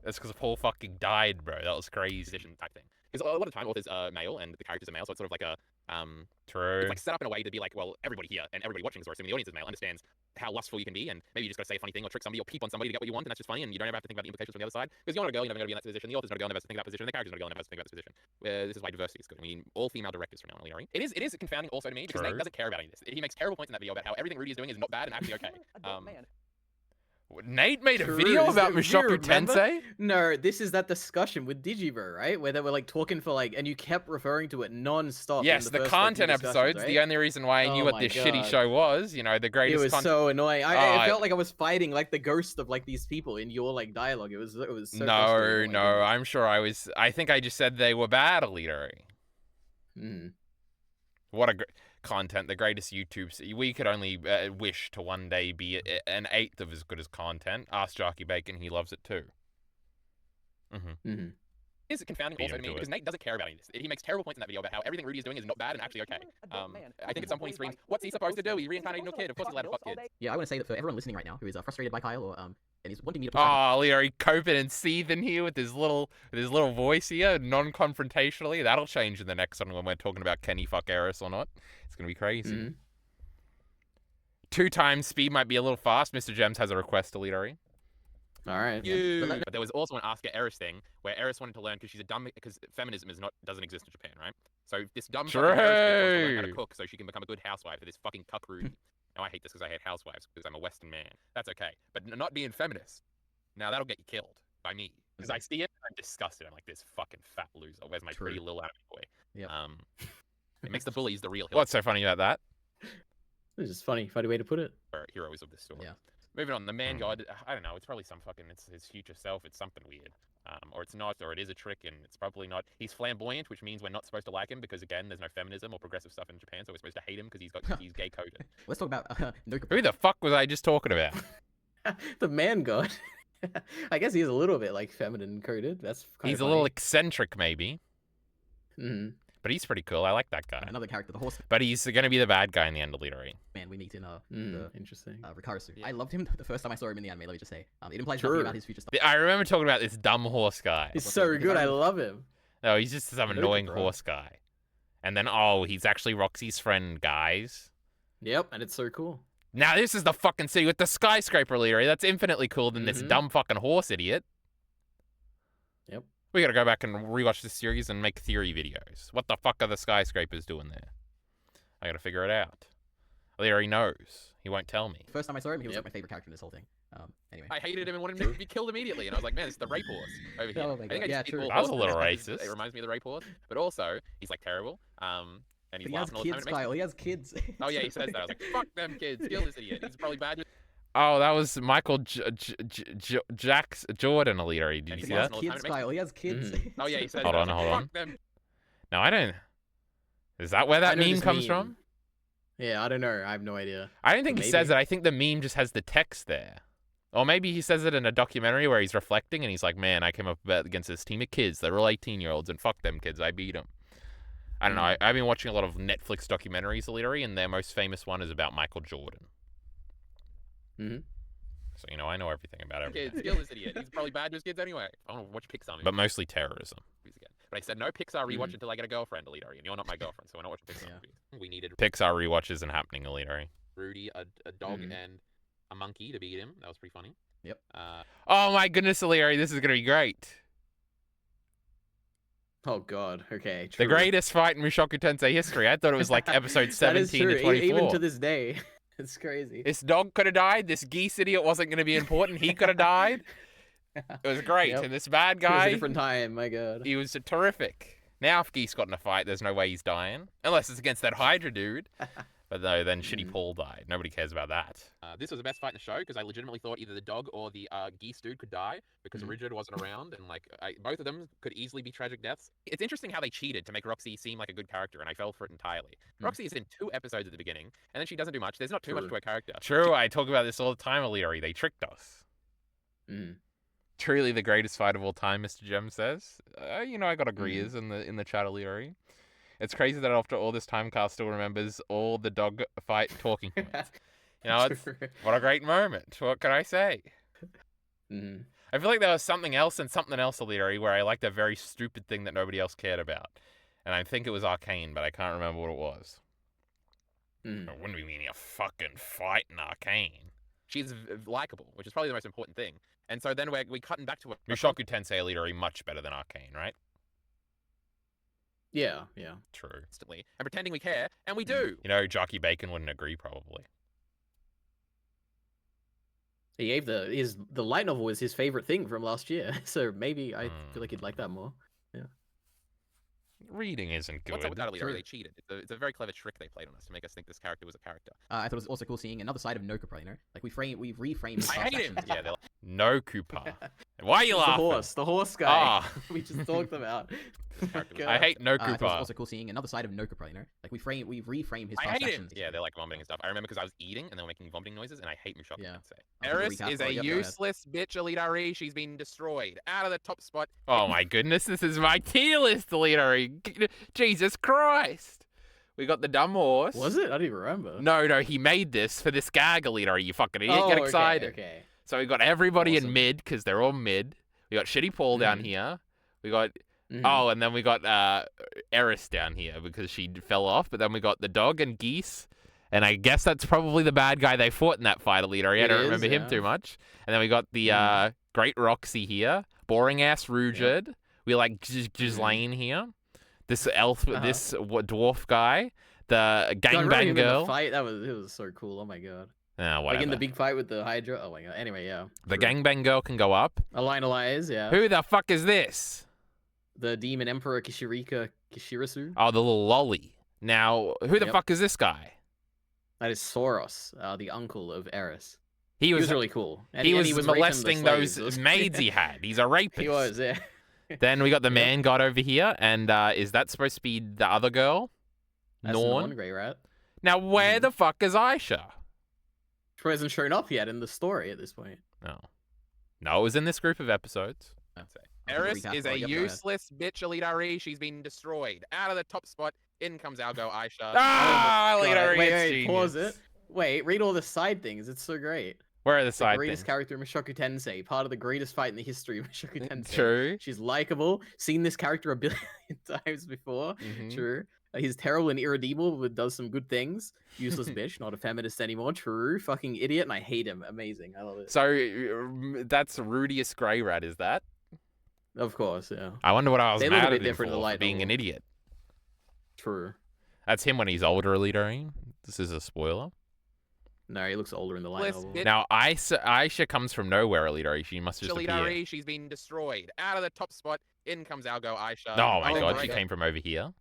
Speaker 2: That's because Paul fucking died, bro. That was crazy.
Speaker 6: Type thing. Because a lot of the time authors are male and the characters are male, so it's sort of like a
Speaker 2: True.
Speaker 6: It's like set up in a way to be like, well, everybody here and everybody watching this, or assuming the audience is male, understands how lustful you can be, and maybe you just got to say a funny thing or trick somebody or peep on somebody to get what you want, and that's just funny, and you don't ever have to think about the implications from the other side. Because you're not a girl, you're never going to be in that position. The author's not a girl, never has to think about that position. The character's not a girl, never has to think about this position. This is why diversity is good. I mean, all female directors from now on, Leary. It is confounding also to me because Nate doesn't care about any of this. He makes terrible points in that video about how everything Rudy is doing is not bad and actually okay.
Speaker 2: Nate made a
Speaker 5: True.
Speaker 2: video about
Speaker 5: Do you
Speaker 2: Mushoku
Speaker 5: remember?
Speaker 2: Tensei?
Speaker 5: No, this is that discussion with Digibro, right? Where they were like talking for like, and you kept referring to it non-stop.
Speaker 2: Yes,
Speaker 5: in
Speaker 2: the
Speaker 5: the first, like,
Speaker 2: content
Speaker 5: discussions,
Speaker 2: episodes.
Speaker 5: right?
Speaker 2: The only reason why I knew
Speaker 5: Oh
Speaker 2: what
Speaker 5: my
Speaker 2: this shitty
Speaker 5: God.
Speaker 2: show was, you know, the
Speaker 5: It
Speaker 2: greatest
Speaker 5: was
Speaker 2: content.
Speaker 5: so annoying.
Speaker 2: Oh,
Speaker 5: I felt like I was fighting like the ghost of like these people in your like dialogue. It was so
Speaker 2: No,
Speaker 5: frustrating.
Speaker 2: no, I'm sure I was. I think I just said they were bad, Leary. What a content, the greatest YouTubes. We could only wish to one day be an eighth of as good as content. Ask Jockey Bacon, he loves it too.
Speaker 6: Is confounding also to me because Nate doesn't care about any of this. He makes terrible points in that video about how everything Rudy is doing is not bad and actually okay. I think at some point he screams, "What's he supposed to do? He reincarnated into a kid. Of course he's allowed to fuck kids."
Speaker 3: Yeah, I want to say that for everyone listening right now who is frustrated by Kyle or and is wanting me to push
Speaker 2: Oh, Leary coping and seething here with his little voice here, non-confrontationally. That'll change in the next one when we're talking about Kenny fuck Eris or not. It's gonna be crazy. 2 times speed might be a little fast. MrGems has a request to Leary.
Speaker 5: All right.
Speaker 6: But there was also an Ask Eris thing where Eris wanted to learn because she's a dumb because feminism doesn't exist in Japan, right? So this dumb fucking Eris bitch wants to learn how to cook so she can become a good housewife for this fucking cuck Rudy. Now I hate this because I hate housewives because I'm a Western man. That's okay, but not being feminist. Now that'll get you killed by me because I see it. I'm disgusted. I'm like this fucking fat loser. Where's my pretty little anime boy?
Speaker 3: Yep.
Speaker 6: It makes the bullies the real
Speaker 2: What's so funny about that?
Speaker 5: This is funny way to put it.
Speaker 6: heroes of this story.
Speaker 3: Yeah.
Speaker 6: Moving on, the man god, I don't know, it's probably some fucking, it's his future self, it's something weird. Or it's not, or it is a trick, and it's probably not. He's flamboyant, which means we're not supposed to like him, because again, there's no feminism or progressive stuff in Japan, so we're supposed to hate him because he's gay coded.
Speaker 3: Let's talk about
Speaker 2: Who the fuck was I just talking about?
Speaker 5: The man god. I guess he's a little bit like feminine coded. That's kind
Speaker 2: He's
Speaker 5: of
Speaker 2: a little eccentric, maybe.
Speaker 5: But
Speaker 2: he's pretty cool. I like that guy.
Speaker 3: another character, the horseman
Speaker 2: But he's going to be the bad guy in the end of Leadery.
Speaker 3: we meet in
Speaker 5: interesting.
Speaker 3: Rikarasu.
Speaker 6: Yeah.
Speaker 3: I loved him the first time I saw him in the anime. Let me just say, it implies
Speaker 5: Sure.
Speaker 3: nothing about his future stuff.
Speaker 2: I remember talking about this dumb horse guy.
Speaker 5: He's so good. I love him.
Speaker 2: No, he's just some
Speaker 5: Very
Speaker 2: annoying
Speaker 5: good, bro.
Speaker 2: horse guy. And then, he's actually Roxy's friend, guys.
Speaker 5: Yep, and it's so cool.
Speaker 2: Now, this is the fucking city with the skyscraper, Leadery. That's infinitely cooler than this dumb fucking horse idiot.
Speaker 5: Yep.
Speaker 2: We gotta go back and rewatch this series and make theory videos. What the fuck are the skyscrapers doing there? I gotta figure it out. Leary knows. He won't tell me.
Speaker 3: First time I saw him, he was
Speaker 5: Yep.
Speaker 3: like my favorite character in this whole thing. Anyway.
Speaker 6: I hated him and wanted him to be killed immediately, and I was like, man, it's the rape horse over here.
Speaker 3: Oh my
Speaker 6: I think
Speaker 3: God.
Speaker 6: I
Speaker 3: Yeah,
Speaker 6: just
Speaker 3: true.
Speaker 6: hate all
Speaker 2: That was a
Speaker 6: horses.
Speaker 2: little
Speaker 6: It
Speaker 2: racist.
Speaker 6: reminds me of the rape horse, but also he's like terrible. And
Speaker 3: But
Speaker 6: he's
Speaker 3: he has
Speaker 6: laughing all the time.
Speaker 3: kids,
Speaker 6: It makes
Speaker 3: Kyle. He has kids.
Speaker 6: Oh yeah, he says that. I was like, fuck them kids, kill this idiot. He's probably bad.
Speaker 2: Oh, that was Michael Jack's Jordan, Leary. Did
Speaker 6: And
Speaker 2: you
Speaker 6: he
Speaker 2: see
Speaker 6: laughs
Speaker 2: that?
Speaker 6: all the time.
Speaker 3: Kids,
Speaker 6: It makes-
Speaker 3: Kyle. He has kids.
Speaker 6: Oh yeah, he says
Speaker 2: Hold
Speaker 6: that.
Speaker 2: on,
Speaker 6: I was
Speaker 2: hold
Speaker 6: like,
Speaker 2: on.
Speaker 6: Fuck them.
Speaker 2: No, I don't. Is that where
Speaker 5: I
Speaker 2: that
Speaker 5: know
Speaker 2: meme
Speaker 5: this
Speaker 2: comes
Speaker 5: meme.
Speaker 2: from?
Speaker 5: Yeah, I don't know. I have no idea.
Speaker 2: I don't think he says
Speaker 5: Maybe.
Speaker 2: it. I think the meme just has the text there. Or maybe he says it in a documentary where he's reflecting and he's like, man, I came up against this team of kids. They're all 18-year-olds and fuck them kids. I beat them. I don't know. I've been watching a lot of Netflix documentaries, Leary, and their most famous one is about Michael Jordan. So, you know, I know everything about everything.
Speaker 6: Kids, kill this idiot. He's probably bad to his kids anyway. I want to watch Pixar movies.
Speaker 2: But mostly terrorism.
Speaker 6: Again. But I said no Pixar rewatch until I get a girlfriend, Alito, and you're not my girlfriend, so we're not watching Pixar movies. We needed
Speaker 2: Pixar rewatch isn't happening, Leary.
Speaker 6: Rudy, a dog, and a monkey to beat him. That was pretty funny.
Speaker 3: Yep.
Speaker 2: Oh my goodness, Leary, this is going to be great.
Speaker 5: Oh god. Okay.
Speaker 2: The
Speaker 5: True.
Speaker 2: greatest fight in Mushoku Tensei history. I thought it was like episode
Speaker 5: That is
Speaker 2: 17
Speaker 5: true.
Speaker 2: to 24.
Speaker 5: Even to this day, it's crazy.
Speaker 2: This dog could have died. This geese idiot wasn't going to be important. He could have died. It was great.
Speaker 5: Yep.
Speaker 2: And this bad
Speaker 5: It was
Speaker 2: guy,
Speaker 5: a different time. My god.
Speaker 2: he was terrific. Now if Geese got in a fight, there's no way he's dying. Unless it's against that Hydra dude. But no, then Shitty Paul died. Nobody cares about that.
Speaker 6: This was the best fight in the show because I legitimately thought either the dog or the geese dude could die because Rigid wasn't around, and like both of them could easily be tragic deaths. It's interesting how they cheated to make Roxy seem like a good character, and I fell for it entirely. Roxy is in 2 episodes at the beginning, and then she doesn't do much. There's not too much to her character.
Speaker 2: True, I talk about this all the time, Leary. They tricked us. Truly the greatest fight of all time, MrGems says. You know, I got agreeers in the chat, Leary. It's crazy that after all this time, Carl still remembers all the dog fight talking points. You know, what a great moment. What can I say? I feel like there was something else and something else, Leary, where I liked a very stupid thing that nobody else cared about. And I think it was Arcane, but I can't remember what it was.
Speaker 5: Mm.
Speaker 2: It wouldn't be meaning a fucking fight in Arcane.
Speaker 6: She's likable, which is probably the most important thing. And so then we cutting back to a
Speaker 2: Mushoku Tensei Elite are much better than Arcane, right?
Speaker 5: Yeah.
Speaker 2: True.
Speaker 6: constantly and pretending we care, and we do.
Speaker 2: You know, Jockey Bacon wouldn't agree, probably.
Speaker 5: He gave the light novel was his favorite thing from last year, so maybe I feel like he'd like that more.
Speaker 2: Reading isn't good.
Speaker 6: What's up with that, Alita?
Speaker 3: True.
Speaker 6: They cheated. It's a very clever trick they played on us to make us think this character was a character.
Speaker 3: I thought it was also cool seeing another side of No Capra, you know? Like, we've reframed his
Speaker 6: I
Speaker 3: past
Speaker 6: hate him.
Speaker 3: actions.
Speaker 6: Yeah, they're like,
Speaker 2: No Cooper. Why are you laughing?
Speaker 5: The horse guy
Speaker 2: Ah.
Speaker 5: we just talked about.
Speaker 6: this character was
Speaker 2: I hate No
Speaker 3: I thought it was
Speaker 2: Cooper.
Speaker 3: also cool seeing another side of No Capra, you know? Like, we've reframed his
Speaker 6: I
Speaker 3: past
Speaker 6: hate him.
Speaker 3: actions.
Speaker 6: Yeah, they're like vomiting and stuff. I remember because I was eating and they were making vomiting noises, and I hate Mushoku
Speaker 3: Yeah.
Speaker 6: Tensei.
Speaker 3: I'll give a
Speaker 6: Eris
Speaker 3: recap.
Speaker 6: is
Speaker 3: Oh,
Speaker 6: a
Speaker 3: yep, go ahead.
Speaker 6: useless bitch, Alita Re. She's been destroyed. Out of the top spot.
Speaker 2: Oh my goodness, this is my tier list, Elite. Jesus Christ. We got the dumb horse.
Speaker 5: Was it? I don't even remember.
Speaker 2: No, he made this for this gag, Elite. You fucking idiot.
Speaker 5: Oh,
Speaker 2: Get excited.
Speaker 5: Okay.
Speaker 2: So we got everybody in
Speaker 5: Awesome.
Speaker 2: mid, because they're all mid. We got Shitty Paul down here. We got...
Speaker 5: Mhm.
Speaker 2: Oh, and then we got Eris down here because she fell off. But then we got the dog and Geese. And I guess that's probably the bad guy they fought in that fight, Elite. I
Speaker 5: It
Speaker 2: don't
Speaker 5: is,
Speaker 2: remember him
Speaker 5: yeah.
Speaker 2: too much. And then we got the Great Roxy here. Boring ass Rugid. We like Ghislaine here. This elf, this dwarf guy. The
Speaker 5: God, I remember him
Speaker 2: gangbang
Speaker 5: in the
Speaker 2: girl.
Speaker 5: fight. It was so cool. Oh my god.
Speaker 2: Whatever.
Speaker 5: Like in the big fight with the Hydra. Oh my god. Anyway, yeah.
Speaker 2: The
Speaker 5: True.
Speaker 2: gangbang girl can go up.
Speaker 5: Alina is, yeah.
Speaker 2: Who the fuck is this?
Speaker 5: The Demon Emperor Kishirasu.
Speaker 2: Oh, the little lolly. Now, who the
Speaker 5: Yep.
Speaker 2: fuck is this guy?
Speaker 5: That is Soros, the uncle of Eris.
Speaker 2: He
Speaker 5: He
Speaker 2: was
Speaker 5: was really cool. And
Speaker 2: he
Speaker 5: and
Speaker 2: was
Speaker 5: raping the
Speaker 2: molesting
Speaker 5: slaves.
Speaker 2: those
Speaker 5: It was-
Speaker 2: maids he had. He's a rapist.
Speaker 5: He was, yeah.
Speaker 2: Then we got the
Speaker 5: Yep.
Speaker 2: man god over here, and is that supposed to be the other girl?
Speaker 5: That's
Speaker 2: Norn.
Speaker 5: Grey Rat.
Speaker 2: Now, where
Speaker 5: Mhm.
Speaker 2: the fuck is Aisha?
Speaker 5: She hasn't shown up yet in the story at this point.
Speaker 2: No. No, it was in this group of episodes.
Speaker 3: I'll give
Speaker 6: Eris
Speaker 3: recap.
Speaker 6: is
Speaker 3: Oh,
Speaker 6: a
Speaker 3: yep, go ahead.
Speaker 6: useless bitch, Alita Re. She's been destroyed. Out of the top spot. In comes Algo Aisha.
Speaker 2: Ah,
Speaker 5: God,
Speaker 2: Alita Re,
Speaker 5: wait,
Speaker 2: it's
Speaker 5: wait, pause
Speaker 2: genius.
Speaker 5: it. Wait, read all the side things. It's so great.
Speaker 2: Where are the
Speaker 5: The
Speaker 2: side
Speaker 5: greatest
Speaker 2: things?
Speaker 5: character in Mushoku Tensei, part of the greatest fight in the history of Mushoku Tensei.
Speaker 2: True.
Speaker 5: She's likable. Seen this character a billion times before.
Speaker 2: Mhm.
Speaker 5: True. He's terrible and irredeemable, but does some good things. Useless bitch, not a feminist anymore. True. Fucking idiot, and I hate him. Amazing. I love it.
Speaker 2: So, that's Rudius Grey Rat, is that?
Speaker 5: Of course, yeah.
Speaker 2: I wonder what I was
Speaker 5: They look a
Speaker 2: mad
Speaker 5: bit
Speaker 2: at him
Speaker 5: different in the
Speaker 2: for
Speaker 5: light
Speaker 2: being an
Speaker 5: novel.
Speaker 2: idiot.
Speaker 5: True.
Speaker 2: That's him when he's older, Elite. This is a spoiler.
Speaker 5: No, he looks older in the light
Speaker 6: Bliss,
Speaker 5: novel.
Speaker 6: bitch.
Speaker 2: Now, Aisha comes from nowhere, Elite. She must just
Speaker 6: Alita
Speaker 2: appear.
Speaker 6: Re. She's been destroyed. Out of the top spot. In comes Algo Aisha.
Speaker 2: Oh my god,
Speaker 6: my
Speaker 2: she came from over here.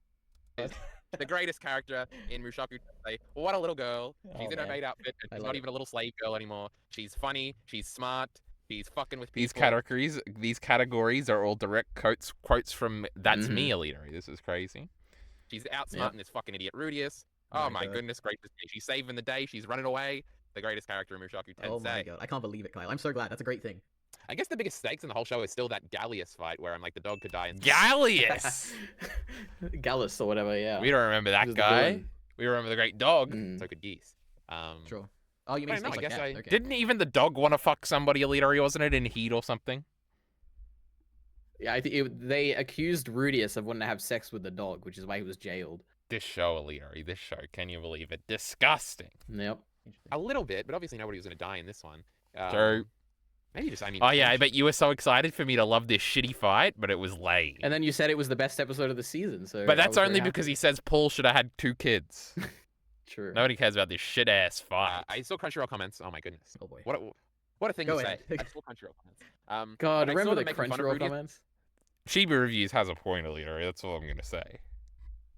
Speaker 6: The greatest character in Mushoku Tensei. What a little girl. She's
Speaker 5: Oh,
Speaker 6: in her
Speaker 5: man.
Speaker 6: maid outfit. And
Speaker 5: I
Speaker 6: she's
Speaker 5: love
Speaker 6: not
Speaker 5: it.
Speaker 6: even a little slave girl anymore. She's funny. She's smart. She's fucking with people.
Speaker 2: These categories are all direct quotes from That's Me, Elite. This is crazy.
Speaker 6: She's outsmarting this fucking idiot Rudius.
Speaker 3: Oh
Speaker 6: Oh
Speaker 3: my
Speaker 6: my
Speaker 3: God.
Speaker 6: goodness gracious me. She's saving the day. She's running away. The greatest character in Mushoku Tensei.
Speaker 3: Oh my god, I can't believe it, Kyle. I'm so glad. That's a great thing.
Speaker 6: I guess the biggest stakes in the whole show is still that Gallius fight where I'm like the dog could die. And
Speaker 2: Gallius!
Speaker 5: Gallus or whatever, yeah.
Speaker 2: We don't remember that
Speaker 5: He was the
Speaker 2: guy.
Speaker 5: villain.
Speaker 2: We remember the great dog.
Speaker 5: Mm.
Speaker 6: so could geese.
Speaker 3: Sure. Oh, you mean
Speaker 6: I don't know,
Speaker 3: snakes
Speaker 6: I
Speaker 3: like
Speaker 6: guess
Speaker 3: that?
Speaker 6: I-
Speaker 3: Okay.
Speaker 2: Didn't even the dog want to fuck somebody, Elite, wasn't it, in Heat or something?
Speaker 5: Yeah, I think they accused Rudius of wanting to have sex with the dog, which is why he was jailed.
Speaker 2: This show, Elite, this show, can you believe it? Disgusting.
Speaker 5: Yep.
Speaker 6: A little bit, but obviously nobody was going to die in this one.
Speaker 2: True.
Speaker 6: Maybe just, I mean.
Speaker 2: Oh yeah, I
Speaker 6: tension.
Speaker 2: bet you were so excited for me to love this shitty fight, but it was lame.
Speaker 5: And then you said it was the best episode of the season, so.
Speaker 2: But
Speaker 5: I
Speaker 2: that's
Speaker 5: was very
Speaker 2: only
Speaker 5: happy.
Speaker 2: because he says Paul should have had 2 kids.
Speaker 5: True.
Speaker 2: Nobody cares about this shit ass fight.
Speaker 6: I saw Crunchyroll comments. Oh my goodness.
Speaker 3: Oh boy.
Speaker 6: What a thing
Speaker 3: Go
Speaker 6: to
Speaker 3: ahead.
Speaker 6: say. I saw Crunchyroll comments.
Speaker 5: God,
Speaker 6: and I saw
Speaker 5: remember
Speaker 6: them
Speaker 5: the
Speaker 6: making fun of
Speaker 5: Crunchyroll
Speaker 6: Rudius.
Speaker 5: comments?
Speaker 2: Shiba Reviews has a point, Elite. That's all I'm gonna say.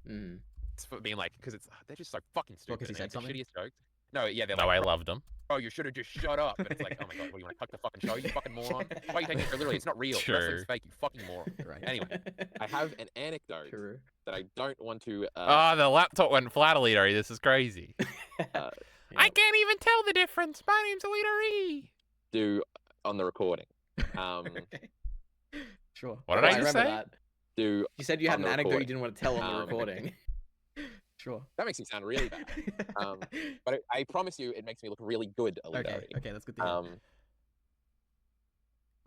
Speaker 5: Mm.
Speaker 6: It's for being like, because they're just so fucking stupid.
Speaker 3: 'cause he
Speaker 6: and
Speaker 3: said
Speaker 6: it's the
Speaker 3: something?
Speaker 6: shittiest jokes. No, yeah, they're
Speaker 2: No,
Speaker 6: like,
Speaker 2: I loved him.
Speaker 6: oh, you should have just shut up. And it's like, oh my god, what, you want to cut the fucking show, you fucking moron? Why are you taking it so literally? It's not real.
Speaker 2: Sure.
Speaker 6: Wrestling's fake, you fucking moron.
Speaker 3: Right.
Speaker 6: Anyway, I have an anecdote
Speaker 5: True.
Speaker 6: that I don't want to.
Speaker 2: Oh, the laptop went flat, Elite. This is crazy. I
Speaker 5: Yep.
Speaker 2: can't even tell the difference. My name's Elite.
Speaker 6: do on the recording.
Speaker 3: Sure.
Speaker 2: What did
Speaker 5: Oh,
Speaker 2: I just
Speaker 5: remember
Speaker 2: say?
Speaker 5: that.
Speaker 6: Do
Speaker 5: You said you had
Speaker 6: on
Speaker 5: an
Speaker 6: the
Speaker 5: anecdote you
Speaker 6: recording.
Speaker 5: didn't want to tell on the
Speaker 6: Um,
Speaker 5: recording.
Speaker 3: Sure.
Speaker 6: that makes me sound really bad. But I promise you, it makes me look really good,
Speaker 3: Okay.
Speaker 6: Alidari.
Speaker 3: Okay, that's good to hear.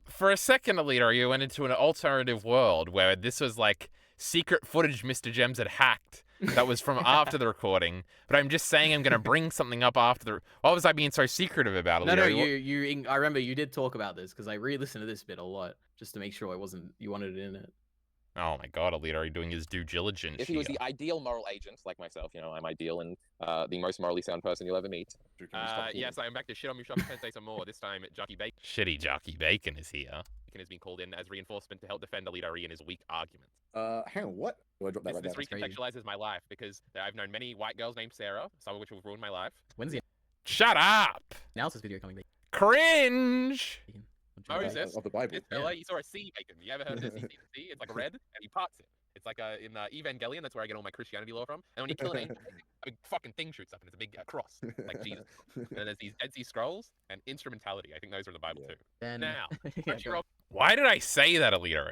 Speaker 2: For a second, Elite, you went into an alternative world where this was like secret footage Mr. Gems had hacked that was from after the recording. But I'm just saying I'm going to bring something up after the... Why was I being so secretive about it?
Speaker 5: No,
Speaker 2: Leroy?
Speaker 5: I remember you did talk about this because I re-listened to this bit a lot just to make sure it wasn't you wanted it in it.
Speaker 2: Oh my god, Alito doing his due diligence.
Speaker 6: If he was the ideal moral agent, like myself, I'm ideal and the most morally sound person you'll ever meet. Yes, I am back to shit on Mushoku Tensei some more. This time, Jockey Bacon
Speaker 2: Shitty Jockey Bacon is here.
Speaker 6: has been called in as reinforcement to help defend Alito in his weak arguments.
Speaker 7: Hang on, what? Oh, I dropped that
Speaker 6: This
Speaker 7: right there.
Speaker 6: recontextualizes my life because I've known many white girls named Sarah, some of which have ruined my life.
Speaker 3: When's the
Speaker 2: Shut up!
Speaker 3: analysis video coming?
Speaker 2: Cringe!
Speaker 6: Moses,
Speaker 7: Of the Bible.
Speaker 6: this fella, you saw a sea bacon. You ever heard of this? He sees a sea, it's like red, and he parts it. It's like in Evangelion, that's where I get all my Christianity lore from. And when you kill an angel, a big fucking thing shoots up, and it's a big cross, like Jesus. And then there's these Dead Sea Scrolls and instrumentality. I think those are in the Bible too.
Speaker 3: Then
Speaker 6: Now,
Speaker 3: yeah,
Speaker 6: Crunchyroll.
Speaker 2: Why did I say that, Alito?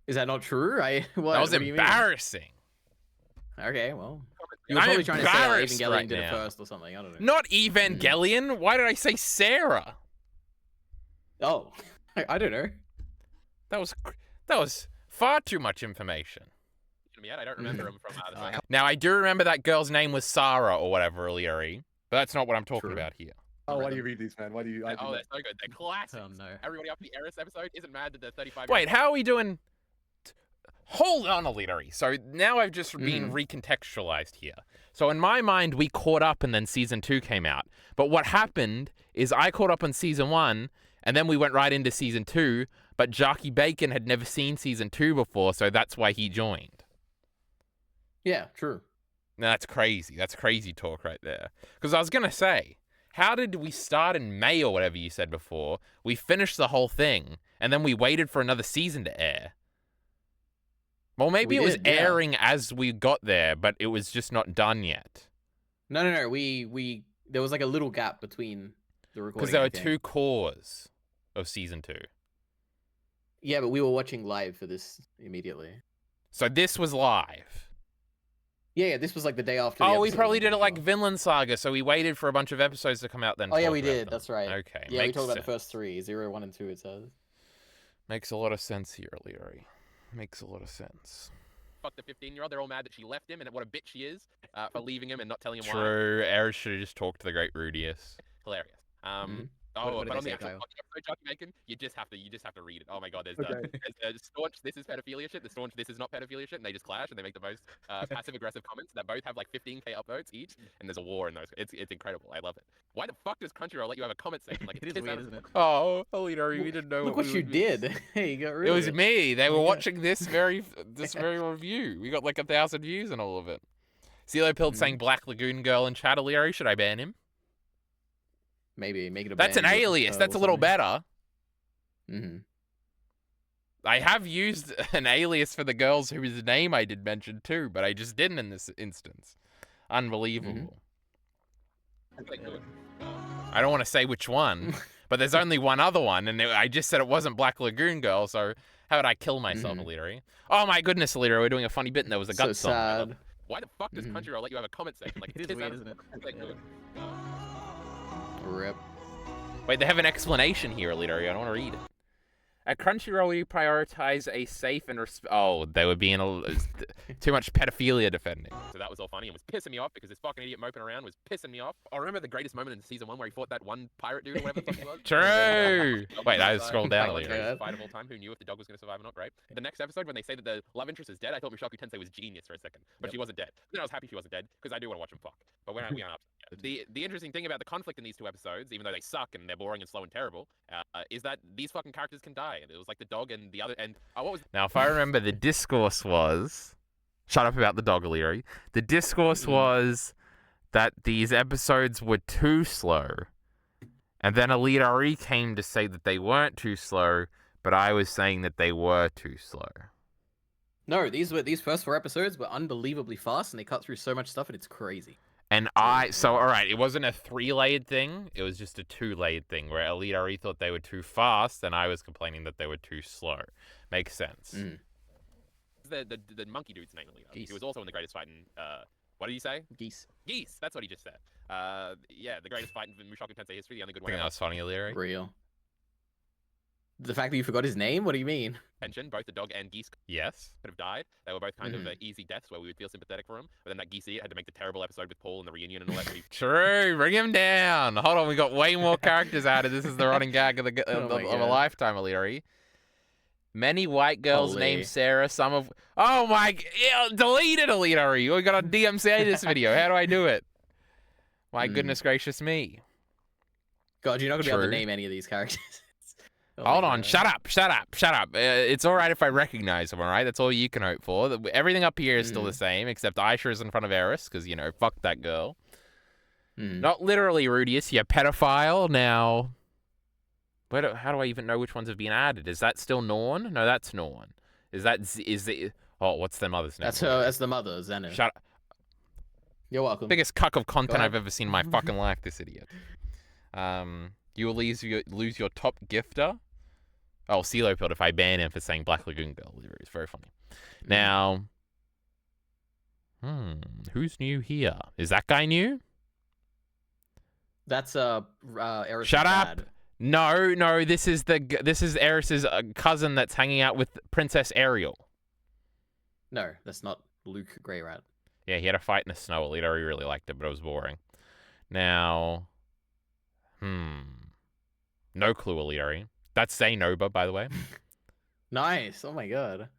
Speaker 5: Is that not true?
Speaker 2: That was embarrassing.
Speaker 5: Okay, well, you were
Speaker 2: I'm
Speaker 5: probably trying to say
Speaker 2: embarrassed
Speaker 5: Evangelion
Speaker 2: right
Speaker 5: did
Speaker 2: now.
Speaker 5: it first or something. I don't know.
Speaker 2: Not Evangelion. Why did I say Sarah?
Speaker 5: Oh, I don't know.
Speaker 2: That was far too much information.
Speaker 6: I don't remember him from the time.
Speaker 2: Now, I do remember that girl's name was Sarah or whatever, Leary, but that's not what I'm talking
Speaker 5: True.
Speaker 2: about here.
Speaker 7: Oh, why do you read these, man? Why do you? I do
Speaker 6: Oh,
Speaker 7: not-
Speaker 6: they're so good. They're classics.
Speaker 3: Oh, no.
Speaker 6: Everybody after the Eris episode isn't mad that they're 35.
Speaker 2: Wait, how are we doing? Hold on, Alito. So now I've just been recontextualized here. So in my mind, we caught up and then season 2 came out. But what happened is I caught up on season 1 and then we went right into season 2. But Jockey Bacon had never seen season 2 before, so that's why he joined.
Speaker 5: Yeah, true.
Speaker 2: Now, that's crazy. That's crazy talk right there. Because I was going to say, how did we start in May or whatever you said before? We finished the whole thing, and then we waited for another season to air. Well, maybe
Speaker 5: We
Speaker 2: it was
Speaker 5: did, yeah.
Speaker 2: airing as we got there, but it was just not done yet.
Speaker 5: No. We there was like a little gap between the recording.
Speaker 2: Because there
Speaker 5: I
Speaker 2: were
Speaker 5: think.
Speaker 2: 2 cores of season 2.
Speaker 5: Yeah, but we were watching live for this immediately.
Speaker 2: So this was live.
Speaker 5: Yeah, this was like the day after. The
Speaker 2: Oh, we
Speaker 5: episode,
Speaker 2: probably
Speaker 5: I'm
Speaker 2: did it
Speaker 5: pretty
Speaker 2: like
Speaker 5: sure.
Speaker 2: Vinland Saga, so we waited for a bunch of episodes to come out then.
Speaker 5: Oh yeah,
Speaker 2: talk
Speaker 5: we
Speaker 2: about
Speaker 5: did.
Speaker 2: them.
Speaker 5: That's right.
Speaker 2: Okay.
Speaker 5: Yeah, we
Speaker 2: makes
Speaker 5: talked about the
Speaker 2: sense.
Speaker 5: first 3, 0, 1, and 2. It says.
Speaker 2: Makes a lot of sense here, Leary. Makes a lot of sense.
Speaker 6: Fuck the 15-year-old. They're all mad that she left him and what a bitch she is for leaving him and not telling him why.
Speaker 2: True. Eris should have just talked to the great Rudius.
Speaker 6: Hilarious.
Speaker 5: What did
Speaker 6: But
Speaker 5: they
Speaker 6: on the
Speaker 5: say,
Speaker 6: actual
Speaker 5: Kyle?
Speaker 6: fucking episode, Jockey Bacon, you just have to read it. Oh my god, there's
Speaker 7: Okay.
Speaker 6: there's staunch this is pedophilia shit, the staunch this is not pedophilia shit, and they just clash and they make the most passive aggressive comments that both have like 15k upvotes each, and there's a war in those. It's incredible. I love it. Why the fuck does Crunchyroll let you have a comment section? Like
Speaker 3: It is weird, isn't it?
Speaker 2: Oh, Alito, we didn't know.
Speaker 5: Look what you did. Hey, you got rid
Speaker 2: It
Speaker 5: of
Speaker 2: was
Speaker 5: it.
Speaker 2: me. They were
Speaker 5: Yeah.
Speaker 2: watching this very review. We got like 1,000 views and all of it. CeeLo Pilled saying Black Lagoon Girl in chat. Leary, should I ban him?
Speaker 5: Maybe make it a.
Speaker 2: That's an alias. That's a little better.
Speaker 5: Mm-hmm.
Speaker 2: I have used an alias for the girls whose name I did mention too, but I just didn't in this instance. Unbelievable.
Speaker 6: Like, good.
Speaker 2: I don't want to say which one, but there's only one other one, and I just said it wasn't Black Lagoon Girl, so how would I kill myself, Aliri? Oh my goodness, Aliri, we're doing a funny bit, and there was a
Speaker 5: So
Speaker 2: gut song.
Speaker 5: sad.
Speaker 6: Why the fuck does Crunchyroll let you have a comment section? Like,
Speaker 3: It is weird, isn't it?
Speaker 6: Like, good.
Speaker 5: Rip.
Speaker 2: Wait, they have an explanation here, Aliri. I don't want to read it. At Crunchyroll, we prioritize a safe and they were being too much pedophilia defending.
Speaker 6: So that was all funny and was pissing me off because this fucking idiot moping around was pissing me off. I remember the greatest moment in season 1 where he fought that one pirate dude or whatever the fuck he was.
Speaker 2: True. Wait, I scrolled down,
Speaker 6: Like,
Speaker 2: Aliri.
Speaker 6: greatest fight of all time. Who knew if the dog was going to survive or not, right? The next episode when they say that the love interest is dead, I thought Mushoku Tensei was genius for a second, but she wasn't dead. Then I was happy she wasn't dead because I do want to watch them fuck. But we aren't up. The interesting thing about the conflict in these 2 episodes, even though they suck and they're boring and slow and terrible, is that these fucking characters can die. And it was like the dog and the other. And what was
Speaker 2: Now, if I remember, the discourse was... Shut up about the dog, Aliri. The discourse was that these episodes were too slow. And then Aliri came to say that they weren't too slow, but I was saying that they were too slow.
Speaker 5: No, these first 4 episodes were unbelievably fast, and they cut through so much stuff, and it's crazy.
Speaker 2: And so alright, it wasn't a 3-layered thing, it was just a 2-layered thing, where Aliri thought they were too fast, and I was complaining that they were too slow. Makes sense.
Speaker 6: the monkey dude's name?
Speaker 3: Geese.
Speaker 6: He was also in the greatest fight in. What did you say?
Speaker 3: Geese.
Speaker 6: Geese. That's what he just said. Yeah, the greatest fight in Mushoku Tensei history. The only good
Speaker 2: I
Speaker 6: one.
Speaker 2: think that was funny, Aliri.
Speaker 5: Real. The fact that you forgot his name? What do you mean?
Speaker 6: Pension, both the dog and geese
Speaker 2: Yes.
Speaker 6: could have died. They were both kind of easy deaths where we would feel sympathetic for him. But then that geese idiot had to make the terrible episode with Paul and the reunion and all that.
Speaker 2: True. Bring him down. Hold on. We got way more characters added. This is the running gag of
Speaker 5: Oh my
Speaker 2: of a
Speaker 5: God.
Speaker 2: lifetime, Illyri. Many white girls
Speaker 5: Holy.
Speaker 2: named Sarah. Some of. Oh my. Delete it, Illyri. We got to DMCA this video. How do I do it? My goodness gracious me.
Speaker 5: God, you're not gonna be able to
Speaker 2: True.
Speaker 5: name any of these characters. Oh
Speaker 2: Hold
Speaker 5: my
Speaker 2: on.
Speaker 5: God.
Speaker 2: Shut up. Shut up. Shut up. It's all right if I recognize them, all right? That's all you can hope for. Everything up here is still the same, except Aisha is in front of Eris, because, you know, fuck that girl. Not literally, Rudius, you pedophile. Now, how do I even know which ones have been added? Is that still Norn? No, that's Norn. Is it? Oh, what's their mother's name?
Speaker 5: That's her. That's the mother, Xenu.
Speaker 2: Shut up.
Speaker 5: You're welcome.
Speaker 2: Biggest cuck of content
Speaker 5: ahead.
Speaker 2: I've ever seen in my fucking life, this idiot. You will lose your top gifter. Oh, CeeLo Pill if I ban him for saying Black Lagoon Girl. It's very funny. Now, who's new here? Is that guy new?
Speaker 5: That's Eris'
Speaker 2: Shut up.
Speaker 5: dad.
Speaker 2: No, this is Eris's cousin that's hanging out with Princess Ariel.
Speaker 5: No, that's not Luke Greyrat.
Speaker 2: Yeah, he had a fight in the snow. He really liked it, but it was boring. Now, no clue, Illyri. That's Zainoba, by the way.
Speaker 5: Nice. Oh my God.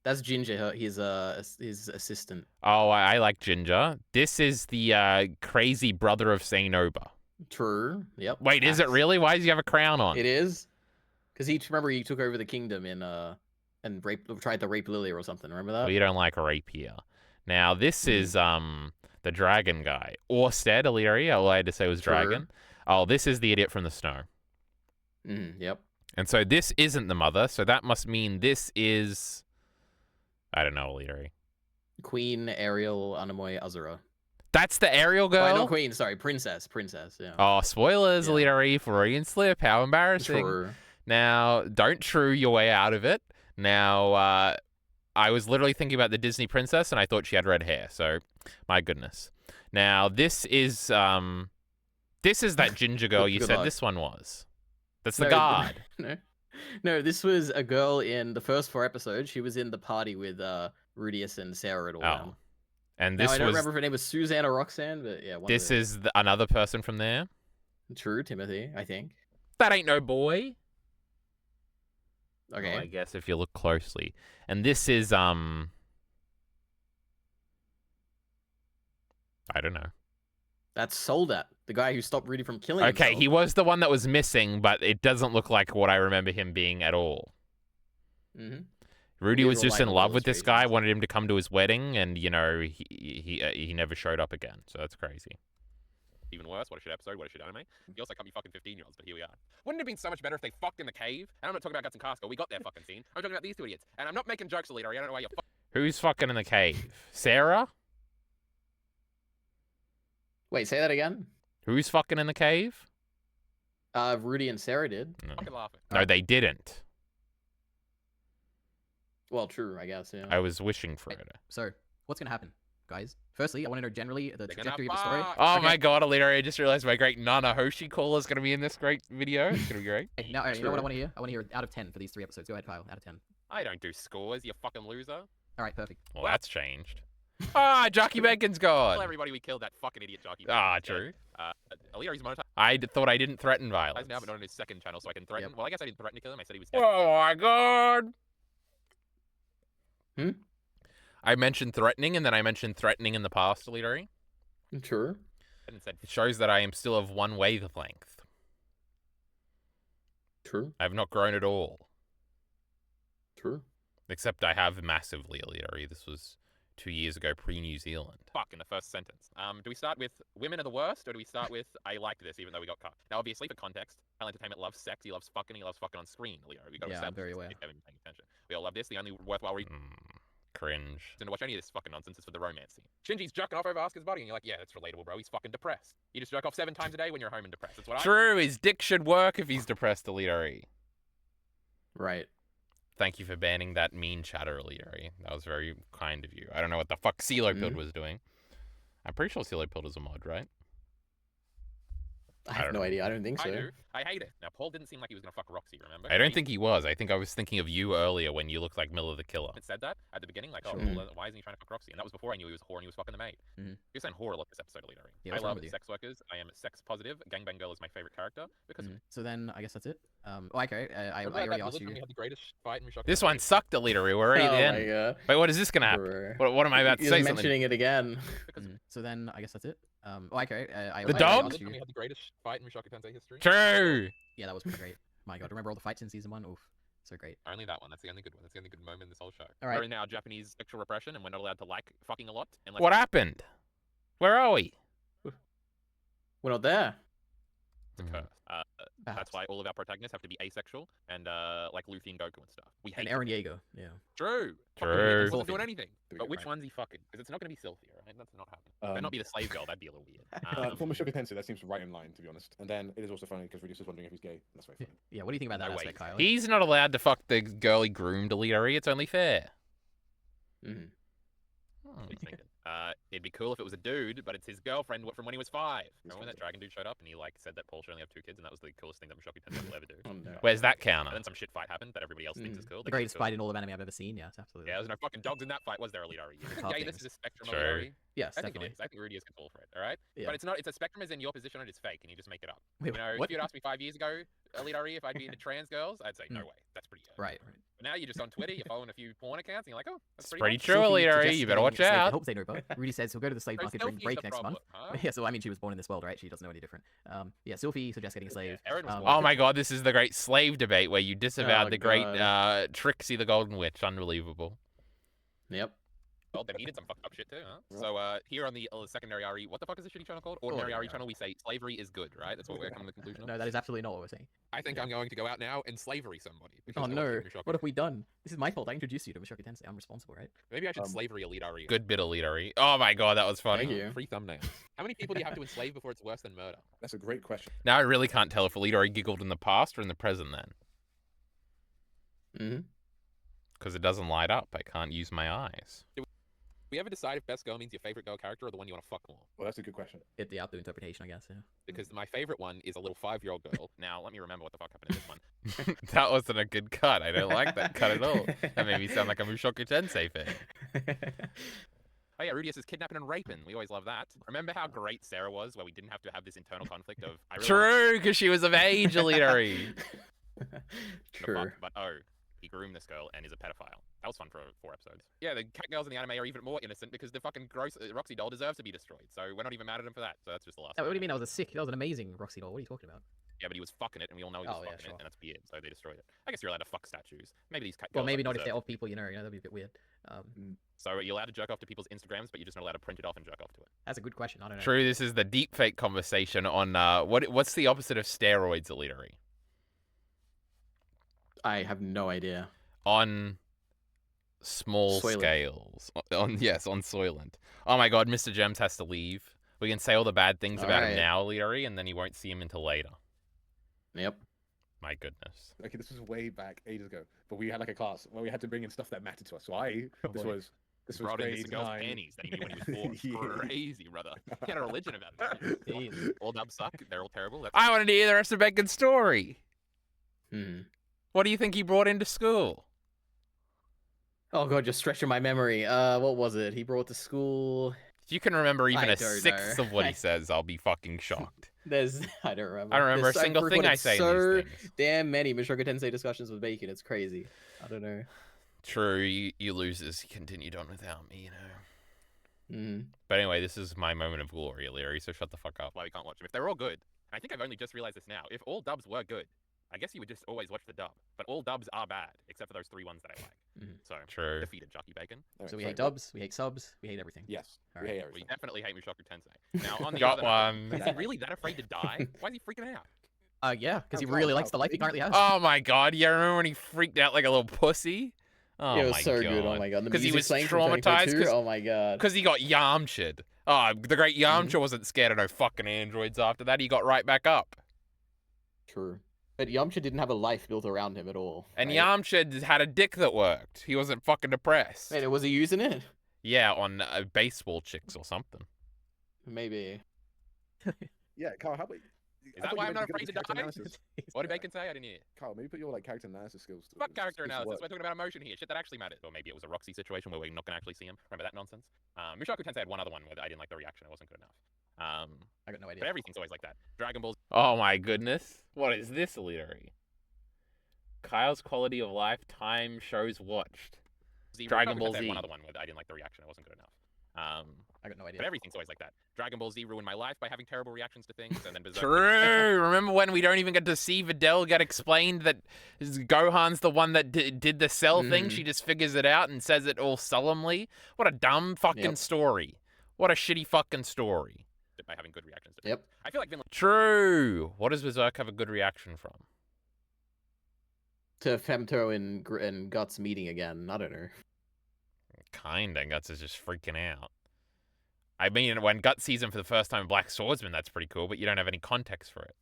Speaker 5: That's Ginger. His assistant.
Speaker 2: Oh, I like Ginger. This is the crazy brother of Zainoba.
Speaker 5: True. Yep.
Speaker 2: Wait, is it really? Why does he have a crown on?
Speaker 5: It is. Because he took over the kingdom and tried to rape Lilia or something. Remember that?
Speaker 2: Well, you don't like rape here. Now, this is the dragon guy. Orsted, Illyri. All I had to say was dragon. Oh, this is the idiot from the snow.
Speaker 5: Yep.
Speaker 2: And so this isn't the mother, so that must mean this is... I don't know, Illyri.
Speaker 5: Queen Ariel Anamoy Azura.
Speaker 2: That's the Ariel girl?
Speaker 5: Wait, not queen. Sorry, princess. Princess. Yeah.
Speaker 2: Oh, spoilers,
Speaker 5: Yeah.
Speaker 2: Illyri. Freudian slip. How embarrassing.
Speaker 5: True.
Speaker 2: Now, don't true your way out of it. Now, I was literally thinking about the Disney princess, and I thought she had red hair. So, my goodness. Now, this is that ginger girl you
Speaker 5: Good
Speaker 2: said
Speaker 5: luck.
Speaker 2: this one was. That's the
Speaker 5: No,
Speaker 2: guard.
Speaker 5: No, this was a girl in the first 4 episodes. She was in the party with Rudius and Sarah and all
Speaker 2: Oh.
Speaker 5: them.
Speaker 2: And
Speaker 5: Now,
Speaker 2: this
Speaker 5: I don't
Speaker 2: was.
Speaker 5: remember if her name was Suzanne or Roxanne, but yeah. One
Speaker 2: This
Speaker 5: of them.
Speaker 2: is another person from there.
Speaker 5: True, Timothy, I think.
Speaker 2: That ain't no boy.
Speaker 5: Okay.
Speaker 2: Well, I guess if you look closely. And this is I don't know.
Speaker 5: That's Soldat, the guy who stopped Rudy from killing
Speaker 2: Okay,
Speaker 5: himself.
Speaker 2: he was the one that was missing, but it doesn't look like what I remember him being at all.
Speaker 5: Mm-hmm.
Speaker 2: Rudy
Speaker 5: These
Speaker 2: was
Speaker 5: are
Speaker 2: just
Speaker 5: like
Speaker 2: in
Speaker 5: all
Speaker 2: love with this guy,
Speaker 5: illustrations.
Speaker 2: wanted him to come to his wedding, and you know he never showed up again. So that's crazy.
Speaker 6: Even worse, what a shit episode, what a shit anime. You also can't be fucking 15-year-olds, but here we are. Wouldn't it have been so much better if they fucked in the cave? And I'm not talking about Guts and Casco, we got their fucking scene. I'm talking about these two idiots. And I'm not making jokes, Alita, I don't know why you're
Speaker 2: Who's fucking in the cave? Sarah?
Speaker 5: Wait, say that again.
Speaker 2: Who's fucking in the cave?
Speaker 5: Rudy and Sarah did.
Speaker 6: fucking laughing.
Speaker 2: No, they didn't.
Speaker 5: Well, true, I guess. Yeah.
Speaker 2: I was wishing for it.
Speaker 3: So, what's gonna happen, guys? Firstly, I want to know generally the
Speaker 6: They're gonna
Speaker 3: trajectory of the story.
Speaker 6: fuck.
Speaker 2: Oh
Speaker 3: Okay.
Speaker 2: my god, Alita, I just realized my great Nana Hoshi call is going to be in this great video. It's going to be great.
Speaker 3: Hey, now, you know what I
Speaker 5: True.
Speaker 3: want to hear? I want to hear out of 10 for these 3 episodes. Go ahead, Kyle. Out of 10.
Speaker 6: I don't do scores, you fucking loser.
Speaker 3: All right, perfect.
Speaker 2: Well, that's changed. Ah, Jockey Bacon's
Speaker 6: Tell
Speaker 2: gone.
Speaker 6: everybody we killed that fucking idiot jockey.
Speaker 2: Ah, true.
Speaker 6: Alita's monetized
Speaker 2: Thought I didn't threaten violence.
Speaker 6: now, but not on his second channel, so I can threaten.
Speaker 3: Yep.
Speaker 6: Well, I guess I didn't threaten to kill him, I said he was dead.
Speaker 2: Oh my god.
Speaker 5: Hmm?
Speaker 2: I mentioned threatening, and then I mentioned threatening in the past, Alita.
Speaker 5: True.
Speaker 6: And said,
Speaker 2: It shows that I am still of one wavelength.
Speaker 5: True.
Speaker 2: I have not grown at all.
Speaker 5: True.
Speaker 2: Except I have massively, Alita. This was 2 years ago, pre-New Zealand.
Speaker 6: fuck in the first sentence. Do we start with women are the worst, or do we start with I like this even though we got cut? Now, obviously, for context, Hell Entertainment loves sex. He loves fucking on screen, Leo. We got to
Speaker 3: Yeah, I'm
Speaker 6: establish
Speaker 3: very
Speaker 6: this
Speaker 3: aware.
Speaker 6: if you haven't been paying attention. We all love this. The only worthwhile reason
Speaker 2: Cringe.
Speaker 6: to watch any of this fucking nonsense is for the romance scene. Shinji's jerking off over Asuka's body, and you're like, yeah, that's relatable, bro. He's fucking depressed. You just jerk off 7 times a day when you're home and depressed. That's what I.
Speaker 2: True, his dick should work if he's depressed, Alita.
Speaker 5: Right.
Speaker 2: Thank you for banning that mean chatter, Alita. That was very kind of you. I don't know what the fuck CeeLo Pilled was doing. I'm pretty sure CeeLo Pilled is a mod, right?
Speaker 5: I have no idea. I don't think so.
Speaker 6: I do. I hate it. Now, Paul didn't seem like he was gonna fuck Roxy. Remember?
Speaker 2: I don't think he was. I think I was thinking of you earlier when you looked like Miller the Killer.
Speaker 6: It said that at the beginning, like,
Speaker 3: Sure.
Speaker 6: oh, Paul, why isn't he trying to fuck Roxy? And that was before I knew he was a whore and he was fucking the maid. You're saying whore a lot this episode, Alita.
Speaker 3: Yeah,
Speaker 6: I
Speaker 3: what's wrong
Speaker 6: love
Speaker 3: with you?
Speaker 6: sex workers. I am sex positive. Gangbang Girl is my favorite character because.
Speaker 3: So then I guess that's it. Oh, okay. I
Speaker 6: What about
Speaker 3: already
Speaker 6: that
Speaker 3: asked
Speaker 6: bullet
Speaker 3: you.
Speaker 6: when we had the greatest fight in Mushoku
Speaker 2: This
Speaker 6: Tensei?
Speaker 2: one sucked, Alita. We're already at the
Speaker 5: Oh my
Speaker 2: end.
Speaker 5: god.
Speaker 2: Wait, what is this gonna happen?
Speaker 5: Bruh.
Speaker 2: What am I about to
Speaker 5: You're
Speaker 2: say?
Speaker 5: mentioning it again.
Speaker 6: Because
Speaker 3: So then I guess that's it. Oh, okay. I
Speaker 2: The
Speaker 3: already
Speaker 2: dog?
Speaker 3: asked
Speaker 6: when we
Speaker 3: you.
Speaker 6: had the greatest fight in Mushoku Tensei history.
Speaker 2: True.
Speaker 3: Yeah, that was pretty great. My God, remember all the fights in season 1? Oof, so great.
Speaker 6: Only that one. That's the only good one. That's the only good moment in this whole show.
Speaker 3: All right.
Speaker 6: We're in now Japanese sexual repression, and we're not allowed to like fucking a lot. Unless
Speaker 2: What happened? Where are we?
Speaker 5: We're not there.
Speaker 6: it's a curse. That's
Speaker 3: Perhaps.
Speaker 6: why all of our protagonists have to be asexual and like Luffy and Goku and stuff. We hate
Speaker 3: And Eren Yeager. Yeah.
Speaker 6: True.
Speaker 2: True.
Speaker 6: He wasn't doing anything.
Speaker 7: Do
Speaker 6: But
Speaker 7: it,
Speaker 6: which
Speaker 7: right.
Speaker 6: one's he fucking? Because it's not going to be Sylvia, right? That's not happening. Better not be the slave girl. That'd be a little weird.
Speaker 7: For Mushoku Tensei, that seems right in line, to be honest. And then it is also funny because Rudius is wondering if he's gay. That's very funny.
Speaker 3: Yeah. What do you think about that
Speaker 6: No way
Speaker 3: aspect,
Speaker 6: he's
Speaker 3: Kyle?
Speaker 2: He's not allowed to fuck the girl he groomed, Alita. It's only fair.
Speaker 5: Mhm.
Speaker 6: What are you thinking? It'd be cool if it was a dude, but it's his girlfriend from when he was 5. Remember when that dragon dude showed up and he like said that Paul should only have 2 kids, and that was the coolest thing that Mushoku Tensei will ever do.
Speaker 5: Oh, no.
Speaker 2: Where's that counter?
Speaker 6: And then some shit fight happened that everybody else thinks is cool.
Speaker 3: The
Speaker 6: That
Speaker 3: greatest
Speaker 6: shit's cool.
Speaker 3: fight in all of anime I've ever seen. Yes, absolutely.
Speaker 6: Yeah, there's no fucking dogs in that fight, was there, Elite Ari?
Speaker 3: Top
Speaker 6: Yeah, this
Speaker 3: things.
Speaker 6: is a spectrum
Speaker 2: True.
Speaker 6: of Ari.
Speaker 3: Yes,
Speaker 6: I think
Speaker 3: definitely.
Speaker 6: it is. I think Rudius can fall for it, alright?
Speaker 3: Yeah.
Speaker 6: But it's not, it's a spectrum is in your position and it's fake and you just make it up.
Speaker 3: Wait,
Speaker 6: You know,
Speaker 3: what?
Speaker 6: if you'd asked me 5 years ago, Elite Ari, if I'd be into trans girls, I'd say, no way, that's pretty gay.
Speaker 3: Right.
Speaker 6: But now you're just on Twitter, you're following a few porn accounts, and you're like, oh, that's
Speaker 2: It's
Speaker 6: pretty
Speaker 2: pretty
Speaker 6: nice.
Speaker 2: true,
Speaker 3: Sophie
Speaker 2: Alita.
Speaker 3: suggests
Speaker 2: You better
Speaker 3: getting
Speaker 2: watch
Speaker 3: a slave- I
Speaker 2: out.
Speaker 3: hope they know both. Rudy says he'll go to the slave
Speaker 6: So
Speaker 3: market during
Speaker 6: Sophie's
Speaker 3: break
Speaker 6: the
Speaker 3: next month.
Speaker 6: problem, huh?
Speaker 3: Yeah, so I mean, she was born in this world, right? She doesn't know any different. Yeah, Sylvie suggests getting a slave.
Speaker 6: Eren was
Speaker 3: Um,
Speaker 6: born
Speaker 2: Oh my god, this is the great slave debate where you disavowed
Speaker 5: Oh,
Speaker 2: the great
Speaker 5: God.
Speaker 2: Trixie the Golden Witch. Unbelievable.
Speaker 5: Yep.
Speaker 6: Well, then he did some fucked up shit too, huh? So here on the secondary RE, what the fuck is the shitty channel called? Ordinary
Speaker 3: Ordinary
Speaker 6: RE channel, we say slavery is good, right? That's what we're coming to the conclusion of.
Speaker 3: No, that is absolutely not what we're saying.
Speaker 6: I think I'm going to go out now and slavery somebody. because
Speaker 3: Oh
Speaker 6: I want
Speaker 3: no,
Speaker 6: to be Mushoku.
Speaker 3: what have we done? This is my fault. I introduced you to Mushoku Tensei. I'm responsible, right?
Speaker 6: Maybe I should
Speaker 7: Um,
Speaker 6: slavery Elite RE.
Speaker 2: Good bit, Alita. Oh my god, that was funny.
Speaker 5: Thank you.
Speaker 6: Free thumbnail. How many people do you have to enslave before it's worse than murder?
Speaker 7: That's a great question.
Speaker 2: Now I really can't tell if Alita giggled in the past or in the present then.
Speaker 5: Mm-hmm.
Speaker 2: Because it doesn't light up. I can't use my eyes.
Speaker 6: We ever decide if best girl means your favorite girl character or the one you want to fuck more?
Speaker 7: Well, that's a good question.
Speaker 3: It the outdo interpretation, I guess. Yeah.
Speaker 6: Because my favorite one is a little 5-year-old girl. Now, let me remember what the fuck happened in this one.
Speaker 2: That wasn't a good cut. I don't like that cut at all. That made me sound like a Mushoku Tensei fan.
Speaker 6: Oh yeah, Rudius is kidnapping and raping. We always love that. Remember how great Sarah was, where we didn't have to have this internal conflict of I really want
Speaker 2: True, because she was of age, Alita.
Speaker 6: to
Speaker 5: True.
Speaker 6: fuck, but oh, he groomed this girl and is a pedophile. That was fun for 4 episodes. Yeah, the cat girls in the anime are even more innocent because the fucking gross Roxy doll deserves to be destroyed. So we're not even mad at him for that. So that's just the last.
Speaker 3: Oh, what do you
Speaker 6: one.
Speaker 3: mean? That was an amazing Roxy doll. What are you talking about?
Speaker 6: Yeah, but he was fucking it, and we all know he was
Speaker 3: Oh, yeah,
Speaker 6: fucking
Speaker 3: sure.
Speaker 6: it, and that's weird. So they destroyed it. I guess you're allowed to fuck statues. Maybe these cat
Speaker 3: Well,
Speaker 6: girls
Speaker 3: maybe
Speaker 6: don't
Speaker 3: not if they're
Speaker 6: deserve
Speaker 3: of people, that'd be a bit weird.
Speaker 6: So you're allowed to jerk off to people's Instagrams, but you're just not allowed to print it off and jerk off to it.
Speaker 3: That's a good question. I don't know.
Speaker 2: True, this is the deepfake conversation on what's the opposite of steroids, Alita?
Speaker 5: I have no idea.
Speaker 2: On small
Speaker 5: Soylent.
Speaker 2: scales. On Soylent. Oh my god, MrGems has to leave. We can say all the bad things about him
Speaker 5: Alright.
Speaker 2: now, Alita, and then you won't see him until later.
Speaker 5: Yep.
Speaker 2: My goodness.
Speaker 7: Okay, this was way back ages ago, but we had like a class where we had to bring in stuff that mattered to us. So this
Speaker 3: boy.
Speaker 7: was
Speaker 6: Brought in
Speaker 7: grade
Speaker 6: this girl's
Speaker 7: 9.
Speaker 6: panties that he knew when he was 4.
Speaker 7: Yeah.
Speaker 6: Crazy, brother. He had a religion about it.
Speaker 3: Jeez.
Speaker 6: All dubs suck. They're all terrible. That's
Speaker 2: I wanted to hear the rest of Beck's story.
Speaker 5: Hmm.
Speaker 2: What do you think he brought into school?
Speaker 5: Oh god, just stretching my memory. What was it? He brought to school.
Speaker 2: If you can remember even
Speaker 5: I
Speaker 2: a
Speaker 5: don't
Speaker 2: sixth
Speaker 5: know.
Speaker 2: of what he says, I'll be fucking shocked.
Speaker 5: There's I don't remember.
Speaker 2: I don't remember a
Speaker 5: There's- I've
Speaker 2: single thing I
Speaker 5: recorded
Speaker 2: say in
Speaker 5: so
Speaker 2: these things.
Speaker 5: damn many Mushoku Tensei discussions with Bacon. It's crazy. I don't know.
Speaker 2: True, you losers continued on without me, you know.
Speaker 5: Mm.
Speaker 2: But anyway, this is my moment of glory, Leary, so shut the fuck up.
Speaker 6: why we can't watch them. If they're all good, and I think I've only just realized this now. If all dubs were good, I guess you would just always watch the dub. But all dubs are bad, except for those 3 ones that I like. So
Speaker 2: True.
Speaker 6: defeated Jockey Bacon.
Speaker 7: Alright,
Speaker 3: So we
Speaker 7: sorry,
Speaker 3: hate dubs, we hate subs, we hate everything.
Speaker 7: Yes,
Speaker 3: Alright.
Speaker 7: we hate
Speaker 6: We
Speaker 7: everything.
Speaker 6: definitely hate Mushoku Tensei. Now on the
Speaker 2: Got
Speaker 6: other
Speaker 2: one.
Speaker 6: note, is he really that afraid to die? Why is he freaking out?
Speaker 3: Yeah, because he
Speaker 7: Oh,
Speaker 3: really
Speaker 7: God,
Speaker 3: likes the life he
Speaker 7: baby.
Speaker 3: currently has.
Speaker 2: Oh my god, yeah, remember when he freaked out like a little pussy? Oh
Speaker 5: it was
Speaker 2: my
Speaker 5: so
Speaker 2: god.
Speaker 5: good. Oh my god. The
Speaker 2: 'Cause he
Speaker 5: music
Speaker 2: was
Speaker 5: playing from
Speaker 2: traumatized
Speaker 5: 2022,
Speaker 2: 'cause-
Speaker 5: Oh my god.
Speaker 2: Because he got Yamcha'd. Oh, the great Yamcha wasn't scared of no fucking androids after that. He got right back up.
Speaker 5: True. But Yamcha didn't have a life built around him at all.
Speaker 2: And
Speaker 5: right?
Speaker 2: Yamcha had a dick that worked. He wasn't fucking depressed.
Speaker 5: Wait, was he using it?
Speaker 2: Yeah, on baseball chicks or something.
Speaker 5: Maybe.
Speaker 7: Yeah, Carl, how about
Speaker 6: Is that why I'm not afraid to die? What did Bacon say? I didn't hear.
Speaker 7: Kyle, maybe put your like character analysis skills. To
Speaker 6: Fuck character
Speaker 7: to
Speaker 6: analysis.
Speaker 7: work.
Speaker 6: We're talking about emotion here. Shit that actually matters. Or maybe it was a Roxy situation where we're not gonna actually see him. Remember that nonsense? Mushoku Tensei had one other one where I didn't like the reaction. It wasn't good enough.
Speaker 3: I got no idea.
Speaker 6: But everything's always like that. Dragon Ball's
Speaker 2: Oh my goodness. What is this, Illuminati? Kyle's quality of life time shows watched.
Speaker 6: Z.
Speaker 2: Dragon
Speaker 6: Mushoku
Speaker 2: Ball
Speaker 6: Tensei had
Speaker 2: Z.
Speaker 6: one other one where I didn't like the reaction. It wasn't good enough.
Speaker 3: I got no idea.
Speaker 6: But everything's always like that. Dragon Ball Z ruined my life by having terrible reactions to things, and then Berserk.
Speaker 2: True. Remember when we don't even get to see Videl get explained that Gohan's the one that did the cell thing? She just figures it out and says it all solemnly. What a dumb fucking story. What a shitty fucking story.
Speaker 6: By having good reactions to
Speaker 5: Yep.
Speaker 6: things. I feel like Vinland.
Speaker 2: True. What does Berserk have a good reaction from?
Speaker 5: To Femto and Guts meeting again. I don't know.
Speaker 2: Kinda. Guts is just freaking out. I mean, when Guts sees him for the first time in Black Swordsman, that's pretty cool, but you don't have any context for it.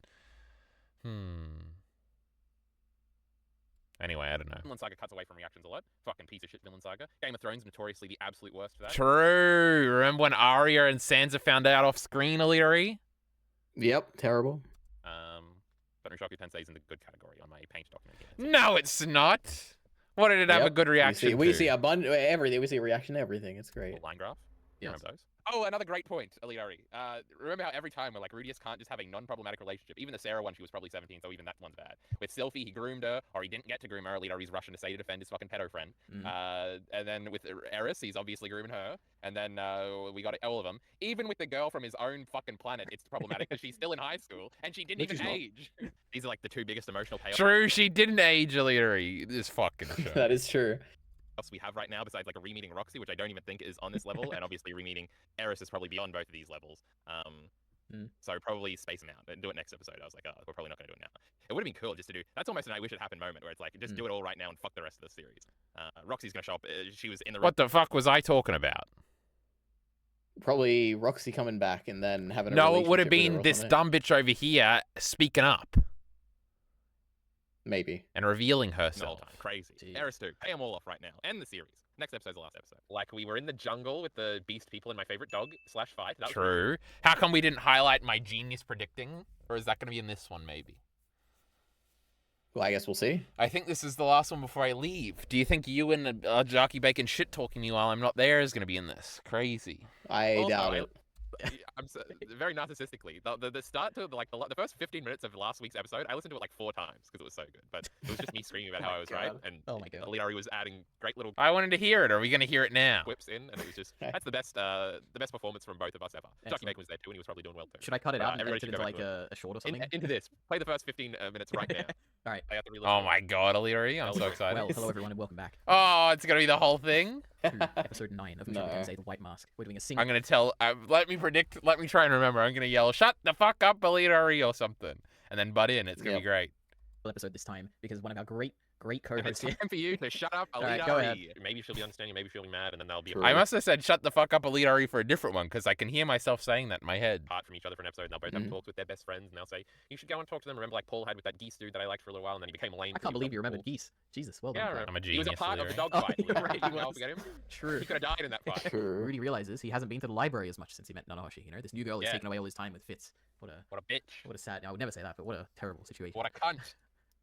Speaker 2: Anyway, I don't know.
Speaker 6: Vinland Saga cuts away from reactions a lot. Fucking piece of shit Vinland Saga. Game of Thrones notoriously the absolute worst for that.
Speaker 2: True. Remember when Arya and Sansa found out off screen, Illyri?
Speaker 5: Yep, terrible.
Speaker 6: But Mushoku Tensei is in the good category on my paint document here.
Speaker 2: No, it's not. What did it have a good reaction
Speaker 5: We
Speaker 2: to?
Speaker 5: see everything. We see a reaction to everything. It's great.
Speaker 6: Line graph.
Speaker 3: Yes.
Speaker 6: Remember those? Oh, another great point, Elidari. Remember how every time we're like, Rudius can't just have a non-problematic relationship. Even the Sarah one, she was probably 17, so even that one's bad. With Sylphie, he groomed her, or he didn't get to groom her. Elidari's rushing to say to defend his fucking pedo friend. And then with Eris, he's obviously grooming her. And then we got all of them. Even with the girl from his own fucking planet, it's problematic because she's still in high school and she didn't even age. These are like the two biggest emotional payoffs.
Speaker 2: True, she didn't age, Illyri. This fucking show.
Speaker 5: That is true.
Speaker 6: Else we have right now besides like a re-meeting Roxy, which I don't even think is on this level, and obviously re-meeting Eris is probably beyond both of these levels. So probably space them out and do it next episode. I was like, oh, we're probably not going to do it now. It would have been cool just to do. That's almost an I wish it happened moment where it's like just do it all right now and fuck the rest of the series. Roxy's going to show up. She was in the.
Speaker 2: What the fuck was I talking about?
Speaker 5: Probably Roxy coming back and then having a
Speaker 2: No, it would have
Speaker 5: relationship with
Speaker 2: been
Speaker 5: her or
Speaker 2: this
Speaker 5: something.
Speaker 2: dumb bitch over here speaking up
Speaker 5: Maybe.
Speaker 2: and revealing
Speaker 6: the whole
Speaker 2: herself.
Speaker 6: time. Crazy.
Speaker 3: Jeez.
Speaker 6: Eris 2. Pay them all off right now. End the series. Next episode's the last episode. Like we were in the jungle with the beast people and my favorite dog / fight. That was really
Speaker 2: True. How come we didn't highlight my genius predicting? Or is that going to be in this one, maybe?
Speaker 5: Well, I guess we'll see.
Speaker 2: I think this is the last one before I leave. Do you think you and Jockey Bacon shit talking me while I'm not there is going to be in this? Crazy.
Speaker 5: I
Speaker 6: Also,
Speaker 5: doubt it.
Speaker 6: I'm so, very narcissistically. The start to the first 15 minutes of last week's episode, I listened to it like 4 times because it was so good. But it was just me screaming about how I was right, and
Speaker 3: Oh my god.
Speaker 6: Leari was adding great little
Speaker 2: I wanted to hear it. Are we going to hear it now?
Speaker 6: whips in, and it was just that's the best performance from both of us ever. Jockey
Speaker 3: Excellent.
Speaker 6: Bacon was there too, and he was probably doing well too.
Speaker 3: Should I cut it out and
Speaker 6: everybody
Speaker 3: edit it
Speaker 6: should go
Speaker 3: into
Speaker 6: back
Speaker 3: like
Speaker 6: to
Speaker 3: a short or something?
Speaker 6: Into this. Play the first 15 minutes right now.
Speaker 3: All right.
Speaker 6: I have to re-listen
Speaker 2: Oh
Speaker 6: to it.
Speaker 2: my god, Illyri. I'm so excited.
Speaker 3: Well, hello everyone and welcome back
Speaker 2: Oh, it's going to be the whole thing?
Speaker 3: to episode 9 of
Speaker 5: No.
Speaker 3: Mushoku Tensei: The White Mask. We're doing a single.
Speaker 2: I'm going to tell... let me try and remember. I'm going to yell, shut the fuck up, Illyri, or something. And then butt in. It's going to be great.
Speaker 3: Episode this time because one of our great
Speaker 6: And it's
Speaker 3: co-hosts here.
Speaker 6: time for you to shut up,
Speaker 3: Alright,
Speaker 6: Alita.
Speaker 3: go ahead.
Speaker 6: Maybe she'll be understanding, maybe she'll be mad, and then they'll be
Speaker 5: True.
Speaker 2: I must have said shut the fuck up, Illyri, for a different one, because I can hear myself saying that in my head.
Speaker 6: apart from each other for an episode, and they'll both have talks with their best friends, and they'll say, you should go and talk to them. Remember, like Paul had with that geese dude that I liked for a little while, and then he became lame.
Speaker 3: I can't believe you remembered geese. Jesus, well
Speaker 6: Yeah, I
Speaker 3: done.
Speaker 6: remember.
Speaker 2: I'm a
Speaker 6: He was a
Speaker 2: genius,
Speaker 6: part of the
Speaker 2: Illyri.
Speaker 6: dog
Speaker 3: Oh,
Speaker 6: fight.
Speaker 3: yeah,
Speaker 6: Right?
Speaker 3: he
Speaker 6: You all
Speaker 3: was.
Speaker 6: forget him?
Speaker 3: True.
Speaker 6: He could have died in that fight.
Speaker 5: True.
Speaker 3: Rudy realizes he hasn't been to the library as much since he met Nanahoshi. You know, this new girl is
Speaker 6: Yeah.
Speaker 3: taking away all his time with Fitz. What
Speaker 6: What a bitch.
Speaker 3: a sad. I would never say that, but what a terrible situation.
Speaker 6: What a cunt.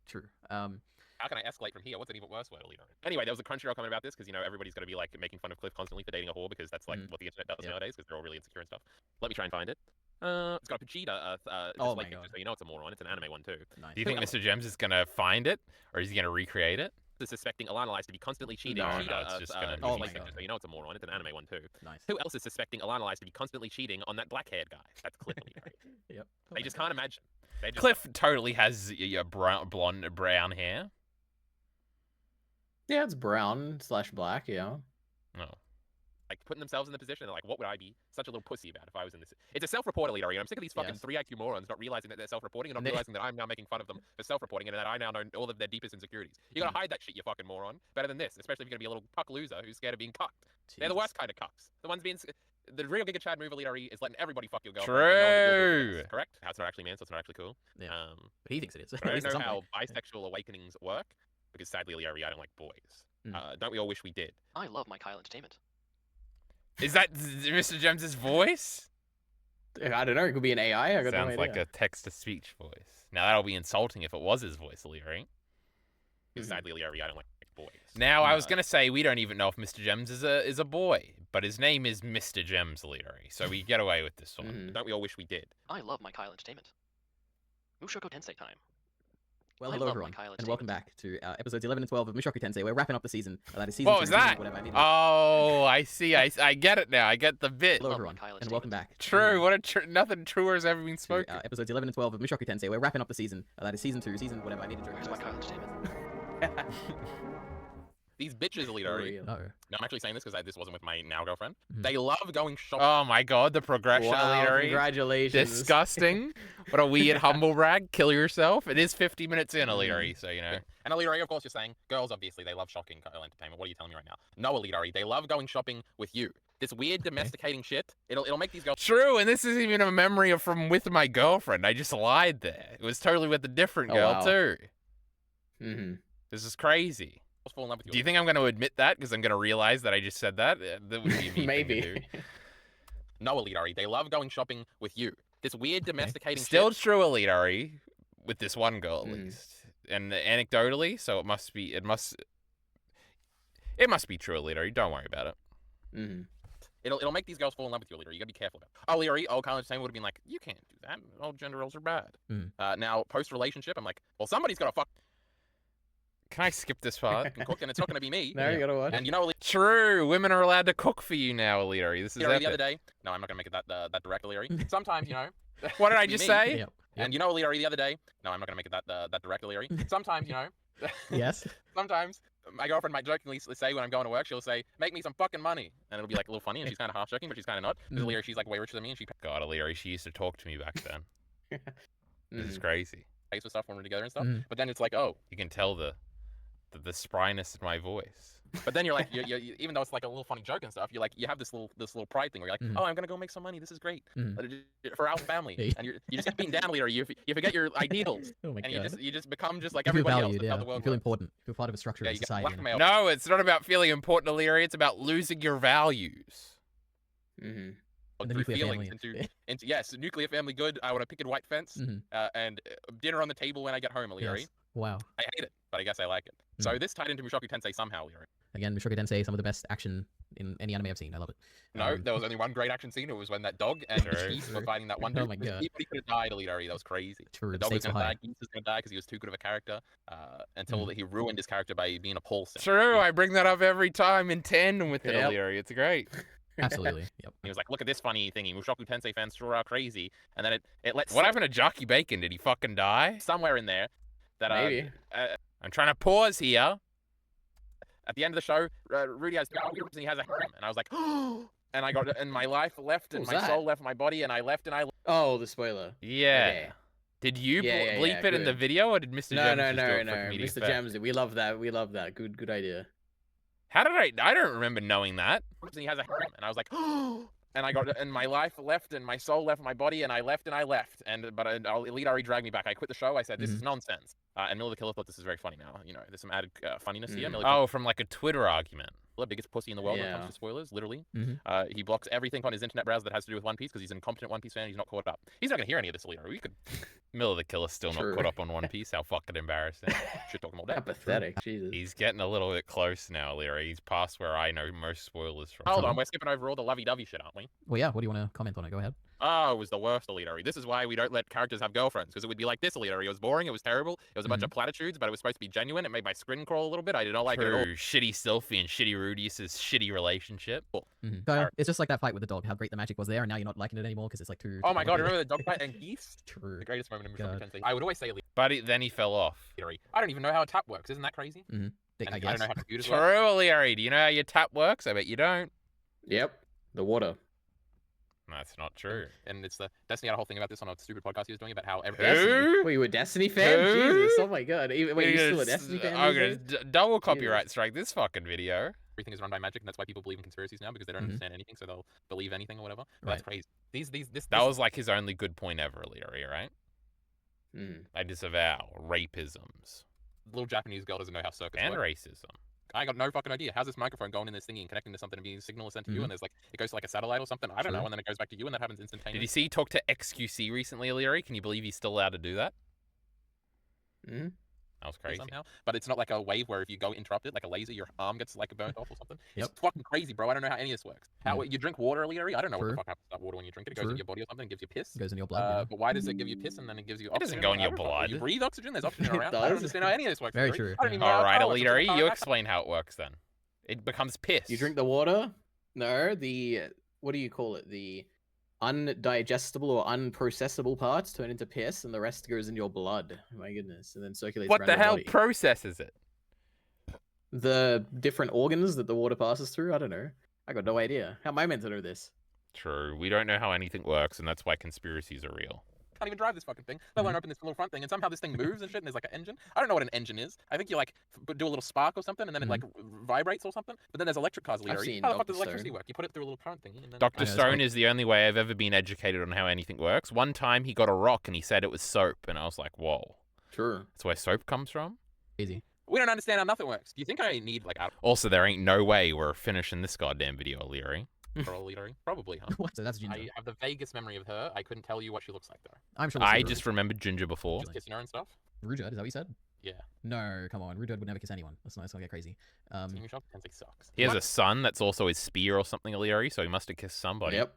Speaker 3: True.
Speaker 6: How can I escalate from here? What's an even worse word, Alita? Anyway, there was a Crunchyroll comment about this because, you know, everybody's got to be like making fun of Cliff constantly for dating a whore because that's like what the internet does nowadays because they're all really insecure and stuff. Let me try and find it. It's got a Vegeta
Speaker 3: Oh my
Speaker 6: dislike picture,
Speaker 3: God.
Speaker 6: so you know it's a moron. It's an anime one too.
Speaker 3: Nice.
Speaker 2: Do you think MrGems is going to find it? Or is he going to recreate it?
Speaker 6: Is suspecting Alana Lice to be constantly cheating.
Speaker 2: No,
Speaker 6: Vegeta,
Speaker 2: no, it's just gonna
Speaker 3: be
Speaker 6: dislike
Speaker 3: my
Speaker 6: picture,
Speaker 3: God.
Speaker 6: so you know it's a moron. It's an anime one too.
Speaker 3: Nice.
Speaker 6: Who else is suspecting Alana Lice to be constantly cheating on that black-haired guy? That's Cliff. Alita.
Speaker 3: Yep.
Speaker 6: They just can't imagine. They just
Speaker 2: Cliff totally has brown hair.
Speaker 5: Yeah, it's brown / black. Yeah.
Speaker 2: No.
Speaker 6: like putting themselves in the position. They're like, what would I be such a little pussy about if I was in this? It's a self-report, Alita. I'm sick of these fucking
Speaker 3: Yes.
Speaker 6: 3 IQ morons not realizing that they're self-reporting and not
Speaker 3: And they-
Speaker 6: realizing that I'm now making fun of them for self-reporting and that I now know all of their deepest insecurities. You gotta hide that shit, you fucking moron. Better than this, especially if you're gonna be a little cuck loser who's scared of being cucked. They're the
Speaker 3: Jesus.
Speaker 6: worst kind of cucks. The ones being. The real Giga Chad move, Alita, is letting everybody fuck your girlfriend. and no one will do it.
Speaker 2: True.
Speaker 6: Correct? That's not actually man, so it's not actually cool.
Speaker 3: Yeah. But he thinks it is.
Speaker 6: But
Speaker 3: At
Speaker 6: I
Speaker 3: least
Speaker 6: don't
Speaker 3: at
Speaker 6: know
Speaker 3: some
Speaker 6: how
Speaker 3: point.
Speaker 6: bisexual awakenings work because sadly, Alita, I don't like boys.
Speaker 3: Mm.
Speaker 6: Don't we all wish we did?
Speaker 8: I love my Kyle Entertainment.
Speaker 2: Is that Mr. Gems' voice?
Speaker 5: I don't know. It could be an AI. I got
Speaker 2: Sounds
Speaker 5: no
Speaker 2: like
Speaker 5: idea.
Speaker 2: a text-to-speech voice. Now that'll be insulting if it was his voice, Leary.
Speaker 6: Sadly, Leary, I don't like boys.
Speaker 2: Now I was gonna say we don't even know if Mr. Gems is a boy, but his name is Mr. Gems, Leary, so we get away with this one.
Speaker 6: Don't we all wish we did?
Speaker 8: I love my Kyle entertainment. Mushoku Tensei time.
Speaker 3: Well,
Speaker 8: I
Speaker 3: hello
Speaker 8: love
Speaker 3: everyone,
Speaker 8: my Kyle
Speaker 3: and welcome
Speaker 8: entertainment.
Speaker 3: back to episodes 11 and 12 of Mushoku Tensei. We're wrapping up the season. That is season
Speaker 2: What
Speaker 3: 2,
Speaker 2: was
Speaker 3: season
Speaker 2: that?
Speaker 3: whatever. I need
Speaker 2: Oh, I see. I get it now. I get the bit.
Speaker 3: Hello
Speaker 8: Love
Speaker 3: everyone,
Speaker 8: my Kyle
Speaker 3: and welcome back.
Speaker 2: True. What a nothing truer has ever been
Speaker 3: To
Speaker 2: spoken.
Speaker 3: episodes 11 and 12 of Mushoku Tensei. We're wrapping up the season. That is season 2, season whatever. I need to drink.
Speaker 8: Where's my Kyle entertainment?
Speaker 6: These bitches, Leary.
Speaker 5: Real.
Speaker 3: No.
Speaker 6: No, I'm actually saying this because this wasn't with my now girlfriend.
Speaker 3: Mhm.
Speaker 6: They love going shopping.
Speaker 2: Oh my god, the progression,
Speaker 5: Wow,
Speaker 2: Leary.
Speaker 5: congratulations.
Speaker 2: Disgusting. What a weird humble brag. Kill yourself. It is 50 minutes in, Leary, so you know.
Speaker 6: And Leary, of course, you're saying girls obviously they love shocking Kyle entertainment. What are you telling me right now? No, Leary, they love going shopping with you. This weird domesticating shit. It'll make these girls.
Speaker 2: True, and this isn't even a memory of from with my girlfriend. I just lied there. It was totally with a different
Speaker 5: Oh,
Speaker 2: girl
Speaker 5: wow.
Speaker 2: too.
Speaker 5: Mm-hmm.
Speaker 2: This is crazy.
Speaker 6: fall in love with you.
Speaker 2: Do you think I'm going to admit that because I'm going to realize that I just said that? That would be a mean thing to
Speaker 5: Maybe.
Speaker 2: do.
Speaker 6: No, Elite Ari, they love going shopping with you. This weird domesticating
Speaker 2: Still
Speaker 6: shit.
Speaker 2: true, Elite Ari, with this one girl at
Speaker 5: Mm.
Speaker 2: least, and anecdotally, so it must be true, Elite Ari. Don't worry about it.
Speaker 5: Mm-hmm.
Speaker 6: It'll make these girls fall in love with you, Leary. You gotta be careful about it. Oh, Leary, Kyle entertainment would have been like, you can't do that. All gender roles are bad.
Speaker 3: Mm.
Speaker 6: Now, post relationship, I'm like, well, somebody's gotta fuck
Speaker 2: Can I skip this part?
Speaker 6: and cook, and it's not gonna be me.
Speaker 5: Now you gotta watch.
Speaker 6: And you know,
Speaker 2: True, women are allowed to cook for you now, Elite Ari. This is
Speaker 6: Leary, the other
Speaker 2: epic.
Speaker 6: day. No, I'm not gonna make it that direct, Leary. Sometimes, you know.
Speaker 2: What did I
Speaker 6: be
Speaker 2: just
Speaker 6: me.
Speaker 2: say?
Speaker 3: Yep.
Speaker 6: And you know, Leary, the other day. No, I'm not gonna make it that direct, Leary. Sometimes, you know.
Speaker 3: Yes.
Speaker 6: Sometimes my girlfriend might jokingly say when I'm going to work, she'll say, "Make me some fucking money," and it'll be like a little funny, and she's kind of half joking, but she's kind of not. Because Leary, she's like way richer than me, and she
Speaker 2: God, Elite Ari, she used to talk to me back then. This is
Speaker 5: Mhm.
Speaker 2: crazy.
Speaker 6: pays for stuff when we're together and stuff.
Speaker 3: Mhm.
Speaker 6: But then it's like, oh,
Speaker 2: You can tell the spryness in my voice.
Speaker 6: but then you're like, you even though it's like a little funny joke and stuff, you're like, you have this little pride thing where you're like,
Speaker 3: Mhm.
Speaker 6: oh, I'm gonna go make some money. This is great
Speaker 3: Mhm.
Speaker 6: for our family.
Speaker 3: Yeah.
Speaker 6: And you just get beaten down, Leader. You forget your ideals,
Speaker 3: Oh my
Speaker 6: and
Speaker 3: god.
Speaker 6: you just become just like
Speaker 3: You feel
Speaker 6: everybody else.
Speaker 3: valued,
Speaker 6: That's how
Speaker 3: yeah.
Speaker 6: the world
Speaker 3: You feel
Speaker 6: works.
Speaker 3: important. You feel part of a structure
Speaker 6: Yeah,
Speaker 3: of
Speaker 6: you get
Speaker 3: society.
Speaker 6: blackmailed.
Speaker 2: No, it's not about feeling important, Elite Ari. It's about losing your values.
Speaker 5: Mm-hmm.
Speaker 3: And the
Speaker 6: through
Speaker 3: nuclear
Speaker 6: feelings
Speaker 3: family.
Speaker 6: into yes, nuclear family good. I want a picket white fence
Speaker 3: Mhm.
Speaker 6: and dinner on the table when I get home, Leary.
Speaker 3: Yes. Wow.
Speaker 6: I hate it, but I guess I like it. So this tied into Mushoku Tensei somehow, Leary.
Speaker 3: Again, Mushoku Tensei, some of the best action in any anime I've seen. I love it.
Speaker 6: No, there was only one great action scene. It was when that dog and
Speaker 2: True,
Speaker 6: Geese were
Speaker 3: true.
Speaker 6: fighting that one
Speaker 3: Oh
Speaker 6: dude.
Speaker 3: my God.
Speaker 6: Anybody could have died, Leary. That was crazy.
Speaker 3: True.
Speaker 6: The
Speaker 3: The
Speaker 6: dog was
Speaker 3: stakes were
Speaker 6: gonna die.
Speaker 3: high.
Speaker 6: Geese was gonna die because he was too good of a character. Until he ruined his character by being a pole singer.
Speaker 2: True, I bring that up every time in tandem with it,
Speaker 5: Yep.
Speaker 2: Elite Ari. It's great.
Speaker 3: Absolutely. Yep.
Speaker 6: He was like, "Look at this funny thingy. Mushoku Tensei fans sure are crazy." And then it lets
Speaker 2: What happened to Jockey Bacon? Did he fucking die?
Speaker 6: somewhere in there that
Speaker 5: Maybe.
Speaker 2: I'm trying to pause here.
Speaker 6: at the end of the show, Rudy has and he has a harem, and I was like, and I got and my life left and
Speaker 5: What
Speaker 6: my
Speaker 5: was
Speaker 6: soul
Speaker 5: that?
Speaker 6: left my body, and I left and I.
Speaker 5: Oh, the spoiler.
Speaker 2: Yeah.
Speaker 5: Okay.
Speaker 2: Did you
Speaker 5: Yeah,
Speaker 2: bleep it in the
Speaker 5: good.
Speaker 2: video, or did Mr.
Speaker 5: No,
Speaker 2: Gems
Speaker 5: no,
Speaker 2: just do
Speaker 5: no,
Speaker 2: it
Speaker 5: no.
Speaker 2: for comedic
Speaker 5: Mr.
Speaker 2: effect?
Speaker 5: Gems, we love that. We love that. Good idea.
Speaker 2: How did I don't remember knowing that.
Speaker 6: And he has a harem, and I was like, and I got and my life left and my soul left my body, and I left and I left, but Elite Ari dragged me back. I quit the show. I said, "This is nonsense." And Miller the Killer thought this is very funny now. You know, there's some added funniness here. Miller
Speaker 2: Oh, from like a Twitter argument.
Speaker 6: the biggest pussy in the world when it
Speaker 5: Yeah.
Speaker 6: comes to spoilers, literally.
Speaker 3: Mhm.
Speaker 6: He blocks everything on his internet browser that has to do with One Piece because he's an incompetent One Piece fan. He's not caught up. He's not gonna hear any of this, Elite Ari. We could
Speaker 2: Miller the Killer's still not
Speaker 5: True.
Speaker 2: caught up on One Piece. How fucking embarrassing.
Speaker 6: should talk him all day.
Speaker 5: How pathetic. Jesus.
Speaker 2: He's getting a little bit close now, Leary. He's past where I know most spoilers from.
Speaker 6: Hold on, we're skipping over all the lovey-dovey shit, aren't we?
Speaker 3: Well, yeah. What do you want to comment on it? Go ahead.
Speaker 6: Oh, it was the worst, Elite Ari. This is why we don't let characters have girlfriends, because it would be like this, Elite Ari. It was boring, it was terrible, it was a bunch of platitudes, but it was supposed to be genuine. It made my screen crawl a little bit. I did not like it at all.
Speaker 2: True. Shitty Sylphie and shitty Rudius's shitty relationship.
Speaker 3: So, it's just like that fight with the dog. How great the magic was there, and now you're not liking it anymore because it's like too.
Speaker 6: Oh my god,
Speaker 3: complicated.
Speaker 6: remember the dog fight and geese?
Speaker 3: True.
Speaker 6: The greatest moment in Mushoku
Speaker 3: God.
Speaker 6: Tensei. I would always say Elite
Speaker 2: But then he fell off.
Speaker 6: Ari. I don't even know how a tap works. Isn't that crazy?
Speaker 3: I
Speaker 6: And I
Speaker 3: guess.
Speaker 6: don't know how computers work.
Speaker 2: True, Leary. Do you know how your tap works? I bet you don't.
Speaker 5: Yep. The water.
Speaker 2: That's not true.
Speaker 6: And it's the Destiny had a whole thing about this on a stupid podcast he was doing about how every
Speaker 2: Who?
Speaker 5: Wait, you were a Destiny fan?
Speaker 2: Who?
Speaker 5: Jesus. Oh my god. Wait, you still a Destiny fan?
Speaker 2: I'm
Speaker 5: these
Speaker 2: gonna
Speaker 5: days?
Speaker 2: double copyright strike this fucking video.
Speaker 6: everything is run by magic, and that's why people believe in conspiracies now because they don't understand anything, so they'll believe anything or whatever. But that's crazy.
Speaker 2: That was like his only good point ever, Leary, right?
Speaker 5: Mm.
Speaker 2: I disavow rapisms
Speaker 6: little Japanese girl doesn't know how circus
Speaker 2: and
Speaker 6: works.
Speaker 2: racism.
Speaker 6: I got no fucking idea. How's this microphone going in this thingy and connecting to something and being a signal is sent to you?
Speaker 3: Mhm.
Speaker 6: And there's like it goes to like a satellite or something. I don't know.
Speaker 3: True.
Speaker 6: And then it goes back to you, and that happens instantaneously.
Speaker 2: Did you see he talked to XQC recently, Illyri? Can you believe he's still allowed to do that?
Speaker 5: Mm-hmm.
Speaker 2: That was crazy.
Speaker 6: Somehow, but it's not like a wave where if you go interrupt it, like a laser, your arm gets like burnt off or something.
Speaker 3: Yep.
Speaker 6: It's fucking crazy, bro. I don't know how any of this works. How you drink water, Illyri? I don't know what
Speaker 3: True.
Speaker 6: the fuck happens to that water when you drink it. It goes
Speaker 3: True.
Speaker 6: in your body or something, and gives you piss.
Speaker 3: It goes in your blood.
Speaker 6: But why does it give you piss and then it gives you
Speaker 2: It doesn't
Speaker 6: oxygen?
Speaker 2: go in
Speaker 6: I
Speaker 2: your
Speaker 6: don't fucking know. You
Speaker 2: blood.
Speaker 6: breathe oxygen. There's oxygen
Speaker 5: It
Speaker 6: around. I don't
Speaker 5: does.
Speaker 6: understand how any of this works.
Speaker 3: Very
Speaker 6: Illyri.
Speaker 3: true.
Speaker 6: I don't even know how
Speaker 2: All
Speaker 6: it
Speaker 2: right,
Speaker 6: works. It's
Speaker 2: Illyri,
Speaker 6: a
Speaker 2: you
Speaker 6: car
Speaker 2: explain how it works then. It becomes piss.
Speaker 5: You drink the water. No, the what do you call it? The undigestible or unprocessable parts turn into piss, and the rest goes in your blood. My goodness, and then circulates.
Speaker 2: What
Speaker 5: around
Speaker 2: the
Speaker 5: your
Speaker 2: hell
Speaker 5: body.
Speaker 2: processes it?
Speaker 5: The different organs that the water passes through. I don't know. I got no idea. How am I meant to know this?
Speaker 2: True. We don't know how anything works, and that's why conspiracies are real.
Speaker 6: Can't even drive this fucking thing. Let alone open this little front thing, and somehow this thing moves and shit. And there's like an engine. I don't know what an engine is. I think you like do a little spark or something, and then it like vibrates or something. But then there's electric cars.
Speaker 5: I've
Speaker 6: Illyri.
Speaker 5: seen
Speaker 6: How the fuck
Speaker 5: Dr.
Speaker 6: does electricity
Speaker 5: Stone.
Speaker 6: work? You put it through a little current thing, and then
Speaker 2: Dr.
Speaker 3: I know, it's
Speaker 2: Stone
Speaker 3: like-
Speaker 2: is the only way I've ever been educated on how anything works. One time he got a rock and he said it was soap, and I was like, whoa.
Speaker 5: Sure.
Speaker 2: That's where soap comes from?
Speaker 3: Easy.
Speaker 6: we don't understand how nothing works. Do you think I need like
Speaker 2: Also, there ain't no way we're finishing this goddamn video, Illyri.
Speaker 6: Adderall Illyri? Probably, huh?
Speaker 3: What? So that's Ginger.
Speaker 6: I have the vaguest memory of her. I couldn't tell you what she looks like though.
Speaker 3: I'm sure. we'll see
Speaker 2: I
Speaker 3: Ru-
Speaker 2: just remembered Ginger before.
Speaker 6: Just kissing her and stuff.
Speaker 3: Rujudd, is that what you said?
Speaker 6: Yeah.
Speaker 3: No, come on. Rujudd would never kiss anyone. Let's not get crazy.
Speaker 6: Team Shock Tensei sucks.
Speaker 2: He has a son that's also his spear or something, Illyri, so he must have kissed somebody.
Speaker 5: Yep.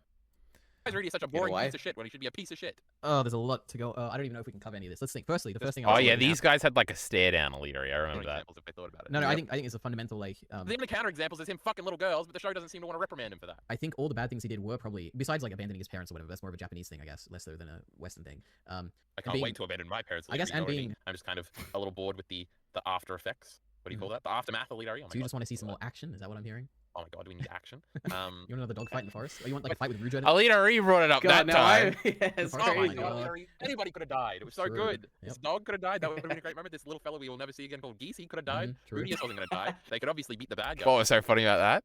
Speaker 6: Why is Rudy such a
Speaker 5: Get
Speaker 6: boring
Speaker 5: away.
Speaker 6: piece of shit when he should be a piece of shit?
Speaker 3: Oh, there's a lot to go. I don't even know if we can cover any of this. Let's think. Firstly, the first thing. I
Speaker 2: Oh
Speaker 3: was
Speaker 2: yeah,
Speaker 3: looking
Speaker 2: these
Speaker 3: at-
Speaker 2: guys had like a stare down, Illyri. I
Speaker 6: More
Speaker 2: remember that.
Speaker 6: examples if they thought about it.
Speaker 3: No, I
Speaker 5: Yep.
Speaker 3: think it's a fundamental like.
Speaker 6: The only counter examples is him fucking little girls, but the show doesn't seem to want to reprimand him for that.
Speaker 3: I think all the bad things he did were probably besides like abandoning his parents or whatever. That's more of a Japanese thing, I guess, less so than a Western thing.
Speaker 6: I can't
Speaker 3: being-
Speaker 6: wait to abandon my parents.
Speaker 3: I guess,
Speaker 6: Illyri, you know
Speaker 3: and
Speaker 6: what I mean?
Speaker 3: being-
Speaker 6: I'm just kind of a little bored with the after effects. What do you call that? The aftermath of Illyri. Oh my
Speaker 3: So you
Speaker 6: God.
Speaker 3: just want to see some more action? Is that what I'm hearing?
Speaker 6: Oh my God, do we need action?
Speaker 3: You want another dog fight in the forest? Or you want like a fight with Rujudd?
Speaker 2: Illyri brought it up
Speaker 5: God,
Speaker 2: that
Speaker 5: no,
Speaker 2: time.
Speaker 5: yeah, it's
Speaker 3: Oh
Speaker 6: Oh my
Speaker 5: crazy.
Speaker 6: God,
Speaker 3: God.
Speaker 6: Illyri. Anybody could have died. It was so
Speaker 3: True.
Speaker 6: good.
Speaker 3: Yep.
Speaker 6: This dog could have died. That would have been a great moment. This little fellow we will never see again called Geese, he could have died.
Speaker 3: True.
Speaker 6: Rudius wasn't going to die. They could obviously beat the bad guy.
Speaker 2: What was so funny about that?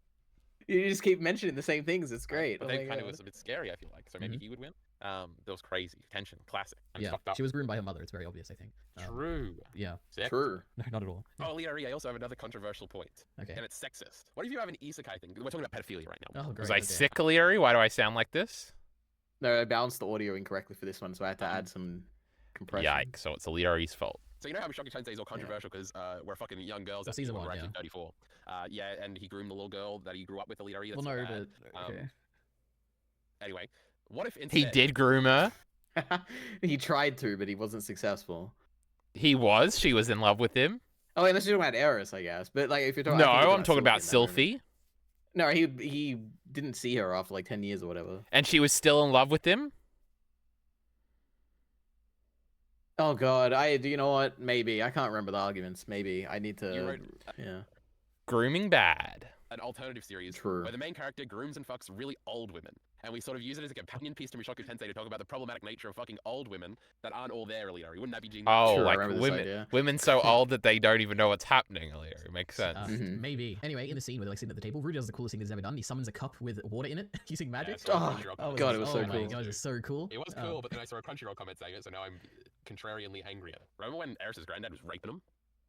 Speaker 5: You just keep mentioning the same things. It's great.
Speaker 6: But
Speaker 5: Oh
Speaker 6: they
Speaker 5: my
Speaker 6: kind of
Speaker 5: God.
Speaker 6: was a bit scary, I feel like. So maybe he would win. That was crazy. Tension. Classic. And
Speaker 3: Yeah,
Speaker 6: fucked up.
Speaker 3: she was groomed by her mother. It's very obvious, I think.
Speaker 6: True.
Speaker 3: Yeah.
Speaker 6: Sex.
Speaker 5: True.
Speaker 3: No, not at all.
Speaker 6: Oh, Illyri, I also have another controversial point.
Speaker 3: Okay.
Speaker 6: And it's sexist. What if you have an isekai thing? We're talking about pedophilia right now.
Speaker 3: Oh, great.
Speaker 2: Was I
Speaker 3: okay.
Speaker 2: sick, Illyri? Why do I sound like this?
Speaker 5: No, I balanced the audio incorrectly for this one, so I had to add some compression.
Speaker 2: Yikes, so it's Illyri's fault.
Speaker 6: So you know how Mushoku Tensei is all controversial because we're fucking young girls.
Speaker 3: Well,
Speaker 6: at
Speaker 3: season
Speaker 6: when we're
Speaker 3: one,
Speaker 6: actually
Speaker 3: yeah.
Speaker 6: 34. Yeah, and he groomed the little girl that he grew up with, Illyri.
Speaker 3: Well,
Speaker 6: That's
Speaker 3: no,
Speaker 6: bad.
Speaker 3: but okay.
Speaker 6: Anyway, what if instead...
Speaker 2: He did groom her.
Speaker 5: He tried to, but he wasn't successful.
Speaker 2: He was. She was in love with him.
Speaker 5: Oh, unless you're talking about Eris, I guess. But like, if you're talking,
Speaker 2: No,
Speaker 5: I think you're
Speaker 2: I'm talking about
Speaker 5: Sylvie in that moment.
Speaker 2: Sylphie.
Speaker 5: No, he didn't see her after like 10 years or whatever.
Speaker 2: And she was still in love with him?
Speaker 5: Oh God, do you know what? Maybe I can't remember the arguments. Maybe I need
Speaker 6: You
Speaker 5: to.
Speaker 6: wrote
Speaker 5: Yeah.
Speaker 2: Grooming bad.
Speaker 6: an alternative series
Speaker 5: True.
Speaker 6: where the main character grooms and fucks really old women. And we sort of use it as a companion piece to Mushoku Tensei to talk about the problematic nature of fucking old women that aren't all there, Illyri. Wouldn't that be genius?
Speaker 2: Oh,
Speaker 5: Sure, I
Speaker 2: like
Speaker 5: remember this
Speaker 2: women.
Speaker 5: idea.
Speaker 2: Women so old that they don't even know what's happening, Illyri. Makes sense.
Speaker 5: Mhm.
Speaker 3: Maybe. Anyway, in the scene where they're like sitting at the table, Rudy does the coolest thing he's ever done. He summons a cup with water in it using magic.
Speaker 6: Yeah, so
Speaker 5: Oh,
Speaker 6: Crunchyroll
Speaker 5: oh,
Speaker 6: comments
Speaker 5: God,
Speaker 6: saying
Speaker 5: it was
Speaker 6: it's
Speaker 5: so
Speaker 3: oh my
Speaker 5: cool.
Speaker 3: gosh, it's so cool.
Speaker 6: It was cool, but then I saw a Crunchyroll comment saying it, so now I'm contrarianly angrier. Remember when Eris's granddad was raping him?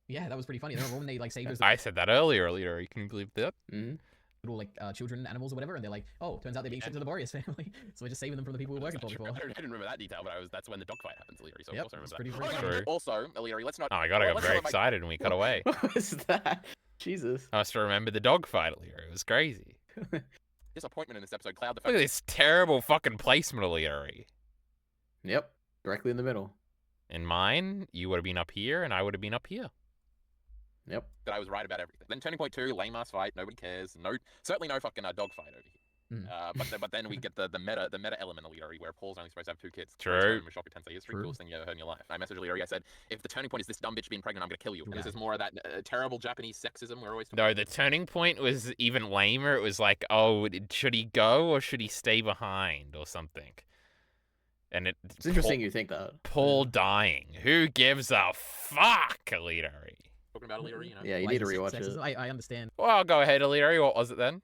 Speaker 3: Yeah, that was pretty funny. Remember when they like saved those
Speaker 2: I said that earlier, Illyri. Can you believe that?
Speaker 5: Mhm.
Speaker 3: little like children, animals or whatever, and they're like, oh, turns out they're being shipped to the Boreas family, so we're just saving them from the people we're working for
Speaker 6: That's not
Speaker 3: before.
Speaker 6: true. I didn't remember that detail, but that's when the dogfight happens, Illyri. So
Speaker 3: Yep,
Speaker 6: of course I
Speaker 3: it's
Speaker 6: remember
Speaker 3: pretty
Speaker 6: that.
Speaker 2: funny. True.
Speaker 6: Also, Illyri, let's not.
Speaker 2: Oh my god, I got
Speaker 6: let's
Speaker 2: very
Speaker 6: not, like-
Speaker 2: excited and we cut away.
Speaker 5: What was that? Jesus.
Speaker 2: I must remember the dog fight, Illyri. It was crazy.
Speaker 6: Disappointment in this episode. Cloud the
Speaker 2: Look
Speaker 6: fact
Speaker 2: at this terrible fucking placement, Illyri.
Speaker 5: Yep. Directly in the middle.
Speaker 2: In mine, you would have been up here and I would have been up here.
Speaker 5: Yep.
Speaker 6: that I was right about everything. Then turning point 2, lame ass fight. Nobody cares. No, certainly no fucking dogfight over here. But then we get the meta element of Illyri where Paul's only supposed to have 2 kids.
Speaker 2: True.
Speaker 6: Mushoku Tensei history,
Speaker 3: True.
Speaker 6: coolest thing you ever heard in your life. I messaged Illyri. I said, if the turning point is this dumb bitch being pregnant, I'm gonna kill you. And this
Speaker 3: Right.
Speaker 6: is more of that terrible Japanese sexism we're always.
Speaker 2: No, the turning point was even lamer. It was like, oh, should he go or should he stay behind or something? And
Speaker 5: It's interesting you think that.
Speaker 2: Paul dying. Who gives a fuck, Illyri?
Speaker 6: Talking about Illyri, you know.
Speaker 5: Yeah, you
Speaker 3: Why
Speaker 5: need to
Speaker 3: is it
Speaker 5: rewatch
Speaker 3: sexism?
Speaker 5: it.
Speaker 3: I understand.
Speaker 2: Well, go ahead, Illyri. What was it then?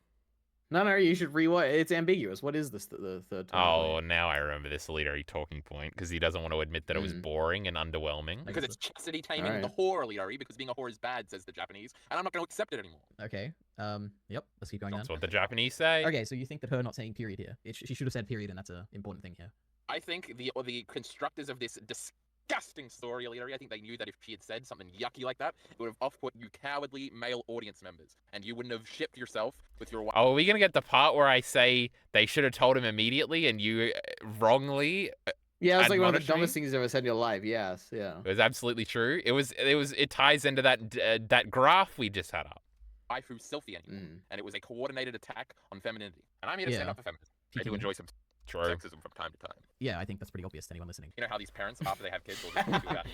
Speaker 5: No, you should rewatch. It's ambiguous. What is this? The third time?
Speaker 2: Oh, now I remember this literary talking point because he doesn't want to admit that it was boring and underwhelming.
Speaker 6: Because it's chastity taming
Speaker 5: Alright.
Speaker 6: the whore, Leary, because being a whore is bad, says the Japanese, and I'm not going to accept it anymore.
Speaker 3: Okay. Yep. Let's keep going
Speaker 2: That's
Speaker 3: then.
Speaker 2: what the Japanese say.
Speaker 3: Okay, so you think that her not saying period here, she should have said period, and that's an important thing here.
Speaker 6: I think the constructors of this disgusting story, Leary, I think they knew that if she had said something yucky like that, it would have off-put you cowardly male audience members, and you wouldn't have shipped yourself with your wife.
Speaker 2: Oh, are we gonna get the part where I say they should have told him immediately and you wrongly?
Speaker 5: Yeah, it was like one of the
Speaker 2: admonishing?
Speaker 5: dumbest things you've ever said in your life. Yes, yeah.
Speaker 2: It was absolutely true. It ties into that graph we just had up.
Speaker 6: Waifu selfie anymore, and it was a coordinated attack on femininity. And I'm here to stand
Speaker 3: Yeah.
Speaker 6: up for feminism. I do enjoy some
Speaker 2: True.
Speaker 6: sexism from time to time.
Speaker 3: Yeah, I think that's pretty obvious to anyone listening.
Speaker 6: You know how these parents, after they have kids, will just do that.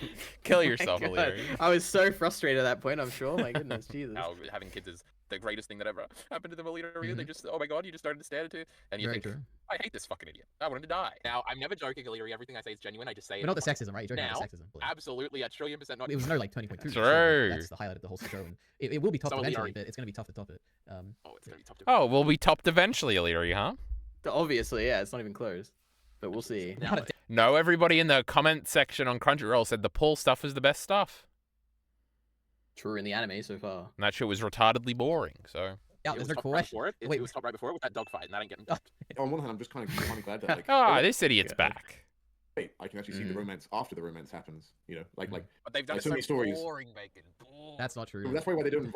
Speaker 2: Kill
Speaker 5: Oh my
Speaker 2: yourself,
Speaker 5: God.
Speaker 2: Illyria.
Speaker 5: I was so frustrated at that point. I'm sure. My goodness, Jesus.
Speaker 6: How having kids is the greatest thing that ever happened to them, Illyria. They just, oh my god, you just don't understand it too. And you
Speaker 3: Very
Speaker 6: think,
Speaker 3: true.
Speaker 6: I hate this fucking idiot. I want him to die. Now, I'm never joking, Illyria. Everything I say is genuine. I just say
Speaker 3: But
Speaker 6: it.
Speaker 3: not the
Speaker 6: fucking-
Speaker 3: sexism, right? You're joking
Speaker 6: Now,
Speaker 3: about the sexism. Believe.
Speaker 6: Absolutely, a trillion% not.
Speaker 3: It was no like 20.2.
Speaker 2: True.
Speaker 3: That's the highlight of the whole show. And it will be tough
Speaker 6: So
Speaker 3: eventually,
Speaker 6: Leary.
Speaker 3: but it's going to be tough to top it.
Speaker 6: Oh, it's gonna be tough to.
Speaker 2: Oh, we'll be topped eventually, Illyria, huh?
Speaker 5: Obviously, yeah. It's not even close. But we'll see.
Speaker 3: Not a
Speaker 2: No, everybody in the comment section on Crunchyroll said the Paul stuff is the best stuff.
Speaker 5: True in the anime so far.
Speaker 2: And that shit was retardedly boring, so.
Speaker 3: Yeah,
Speaker 6: It
Speaker 3: there's
Speaker 6: was
Speaker 3: no
Speaker 6: top right
Speaker 3: question.
Speaker 6: before it.
Speaker 3: Wait,
Speaker 6: It was top right before it with that dogfight, and that ain't getting.
Speaker 7: On one hand, I'm just kind of glad that like,
Speaker 2: Ah,
Speaker 7: oh,
Speaker 2: this idiot's
Speaker 5: Yeah.
Speaker 2: back.
Speaker 7: wait, I can actually see the romance after the romance happens. You know, like
Speaker 6: But they've done
Speaker 7: Like
Speaker 6: it
Speaker 7: so many stories.
Speaker 6: boring, Bacon. Boring.
Speaker 3: That's not true.
Speaker 7: well, that's probably why they don't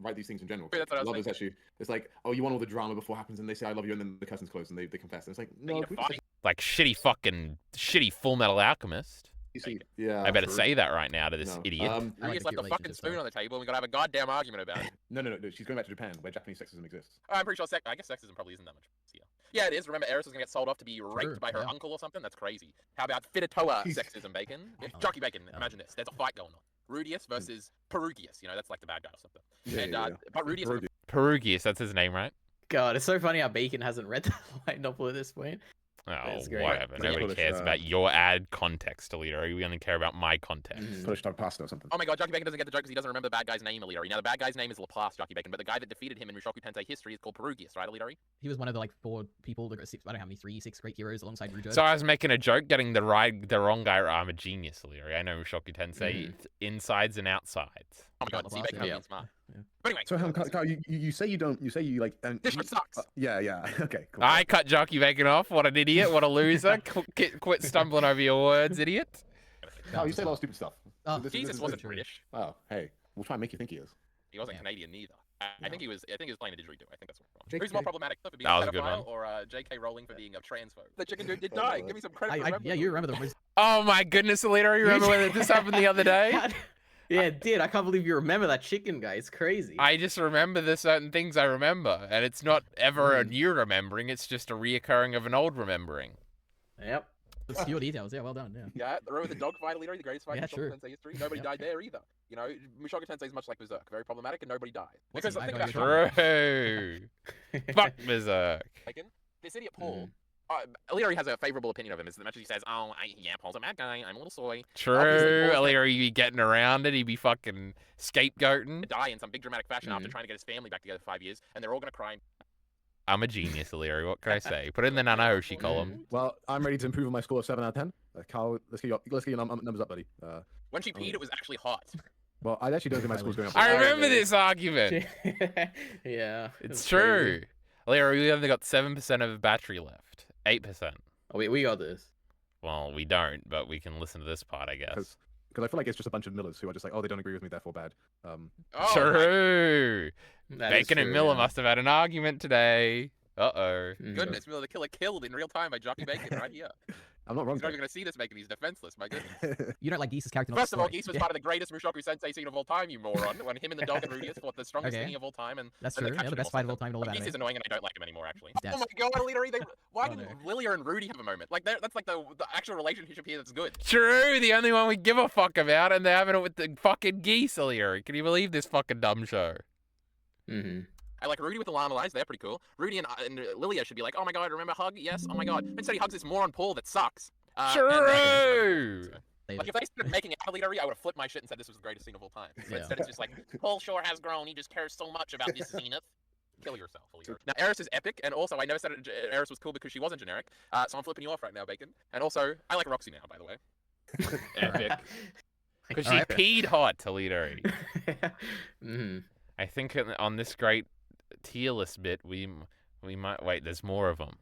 Speaker 7: write these things in general.
Speaker 6: Yeah, that's what I was
Speaker 7: Love is actually it's like, oh, you want all the drama before it happens, and they say I love you, and then the curtains close and they confess, and it's like,
Speaker 6: They
Speaker 7: no,
Speaker 6: need a
Speaker 7: can we just
Speaker 6: fight.
Speaker 2: Like shitty Full Metal Alchemist.
Speaker 7: you see, yeah.
Speaker 2: I better
Speaker 7: true.
Speaker 2: say that right now to this
Speaker 7: No.
Speaker 2: idiot.
Speaker 3: I like
Speaker 6: Rudy
Speaker 3: the
Speaker 6: just left
Speaker 3: cute
Speaker 6: a fucking
Speaker 3: relationships, though.
Speaker 6: spoon on the table, and we gotta have a goddamn argument about it.
Speaker 7: No. She's going back to Japan where Japanese sexism exists.
Speaker 6: I'm pretty sure I guess sexism probably isn't that much. Yeah. Yeah, it is. Remember, Eris was gonna get sold off to be raped
Speaker 3: Sure,
Speaker 6: by her
Speaker 3: yeah.
Speaker 6: uncle or something? That's crazy. How about Fitatoa
Speaker 7: Jeez.
Speaker 6: sexism, Bacon?
Speaker 3: Oh,
Speaker 6: Jockey Bacon,
Speaker 3: yeah.
Speaker 6: imagine this. There's a fight going on. Rudius versus Perugius. You know, that's like the bad guy or something.
Speaker 7: Yeah,
Speaker 6: and,
Speaker 7: yeah, yeah.
Speaker 6: But Rudius
Speaker 7: Perugius.
Speaker 2: Perugius, that's his name, right?
Speaker 5: God, it's so funny how Bacon hasn't read the light novel at this point.
Speaker 2: Oh,
Speaker 5: That's great.
Speaker 2: whatever.
Speaker 7: Right.
Speaker 2: Nobody
Speaker 7: Polish,
Speaker 2: cares about your ad context, Alita. We only care about my context.
Speaker 7: Polish dog pasta or something.
Speaker 6: Oh my god, Jockey Bacon doesn't get the joke because he doesn't remember the bad guy's name, Alita. Now, the bad guy's name is Laplace, Jockey Bacon, but the guy that defeated him in Mushoku Tensei history is called Perugius, right, Alita?
Speaker 3: He was one of the like 4 people that got 6, I don't know how many, 3, 6 great heroes alongside Rujo.
Speaker 2: So I was making a joke, getting the wrong guy. I'm a genius, Alita. I know Mushoku Tensei insides and outsides.
Speaker 6: Oh my god,
Speaker 3: Got
Speaker 6: see,
Speaker 3: Laplace,
Speaker 6: Bacon
Speaker 5: yeah.
Speaker 6: being smart.
Speaker 3: Yeah.
Speaker 6: But anyway,
Speaker 7: So, Kyle, you say you don't. You say you like. And
Speaker 6: this shit sucks.
Speaker 7: yeah. Okay. Cool.
Speaker 2: I cut Jockey Bacon off. What an idiot. What a loser. Quit stumbling over your words, idiot.
Speaker 7: Kyle, you say a lot of stupid stuff.
Speaker 3: Oh,
Speaker 6: Jesus
Speaker 7: is-
Speaker 6: wasn't
Speaker 3: true.
Speaker 6: British.
Speaker 7: Oh, hey, we'll try and make you think he is.
Speaker 6: He wasn't
Speaker 3: Yeah.
Speaker 6: Canadian neither. I think he was playing a didgeridoo. I think that's what's wrong.
Speaker 7: JK.
Speaker 6: Who's more problematic, for being
Speaker 2: That
Speaker 6: a
Speaker 2: was a good
Speaker 6: pedophile
Speaker 2: one.
Speaker 6: or J.K. Rowling for being a transphobe? The chicken dude did die. Give me some credit. for
Speaker 3: yeah,
Speaker 6: remembering.
Speaker 3: you remember the
Speaker 2: Oh my goodness, Alita. You remember when this happened the other day?
Speaker 5: Yeah, it did. I can't believe you remember that chicken guy. It's crazy.
Speaker 2: I just remember the certain things I remember, and it's not ever a new remembering, it's just a reoccurring of an old remembering.
Speaker 5: Yep.
Speaker 3: obscure details. Yeah, well done. Yeah.
Speaker 6: Yeah, remember the dogfight leader, the greatest fight
Speaker 3: Yeah,
Speaker 6: in
Speaker 3: sure.
Speaker 6: Mushoku Tensei history? Nobody died there either. You know, Mushoku Tensei is much like Berserk, very problematic, and nobody died.
Speaker 3: What's
Speaker 6: Because
Speaker 3: the
Speaker 6: think
Speaker 3: bad
Speaker 6: about
Speaker 3: guy
Speaker 2: True. Fuck Berserk.
Speaker 6: Bacon. This idiot Paul. Leary has a favorable opinion of him. As much as he says, "Oh, yeah, Paul's a bad guy. I'm a little soy."
Speaker 2: True.
Speaker 6: Paul's
Speaker 2: Alira, you be getting around it, he'd be fucking scapegoating.
Speaker 6: Die in some big dramatic fashion after trying to get his family back together for 5 years, and they're all gonna cry.
Speaker 2: I'm a genius, Alira. What can I say? Put it in the Nanahoshi column.
Speaker 7: Well, I'm ready to improve on my score of 7 out of 10. Carl, let's get your numbers up, buddy.
Speaker 6: When she peed, it was actually hot.
Speaker 7: Well, I actually don't think my score's going up.
Speaker 2: I remember this argument.
Speaker 5: Yeah.
Speaker 2: It's
Speaker 5: that's crazy.
Speaker 2: true. Alira, we only got 7% of battery left. 8%.
Speaker 5: Oh, we got this.
Speaker 2: Well, we don't, but we can listen to this part, I guess.
Speaker 7: Because I feel like it's just a bunch of Millers who are just like, oh, they don't agree with me, therefore bad.
Speaker 6: Oh,
Speaker 2: True.
Speaker 5: That is
Speaker 2: Bacon and
Speaker 5: true,
Speaker 2: Miller
Speaker 5: yeah.
Speaker 2: must have had an argument today. Uh-oh.
Speaker 5: Mhm.
Speaker 6: Goodness, Miller the Killer killed in real time by Jockey Bacon right here.
Speaker 7: I'm not wrong.
Speaker 6: He's not even gonna see this Bacon. He's defenseless. My goodness.
Speaker 3: You don't like Geese's character. not
Speaker 6: First of all,
Speaker 3: story.
Speaker 6: Geese was part of the greatest Mushoku Sensei scene of all time, you moron. When him and the dog and Rudius fought the strongest
Speaker 3: Okay.
Speaker 6: thing of all time, and
Speaker 3: That's
Speaker 6: then they
Speaker 3: true. Yeah,
Speaker 6: captured
Speaker 3: the
Speaker 6: him
Speaker 3: best
Speaker 6: or
Speaker 3: fight of all
Speaker 6: something.
Speaker 3: time in all of
Speaker 6: But Geese
Speaker 3: anime.
Speaker 6: is annoying, and I don't like him anymore. Actually.
Speaker 3: Death.
Speaker 6: Oh my god, Lilia, why
Speaker 3: Oh,
Speaker 6: did
Speaker 3: no.
Speaker 6: Lilia and Rudy have a moment? Like that's like the actual relationship here that's good.
Speaker 2: True, the only one we give a fuck about, and they're having it with the fucking geese, Alira. Can you believe this fucking dumb show?
Speaker 5: Mm-hmm.
Speaker 6: I like Rudy with the llama eyes. They're pretty cool. Rudy and Lilia should be like, oh my god, remember hug? Yes. Oh my god. But instead he hugs this moron Paul that sucks.
Speaker 2: True.
Speaker 3: They-
Speaker 6: Like if they started making out with Leary, I would have flipped my shit and said this was the greatest scene of all time. But
Speaker 3: Yeah.
Speaker 6: instead it's just like, Paul sure has grown. He just cares so much about this Zenith. Kill yourself, Alita. Now, Eris is epic, and also I never said Eris was cool because she wasn't generic. So I'm flipping you off right now, Bacon. And also, I like Roxy now, by the way. Epic. Because she
Speaker 5: Alright.
Speaker 6: peed hot, Toledo.
Speaker 5: Mhm.
Speaker 2: I think on this great tier list bit, we might wait. There's more of them.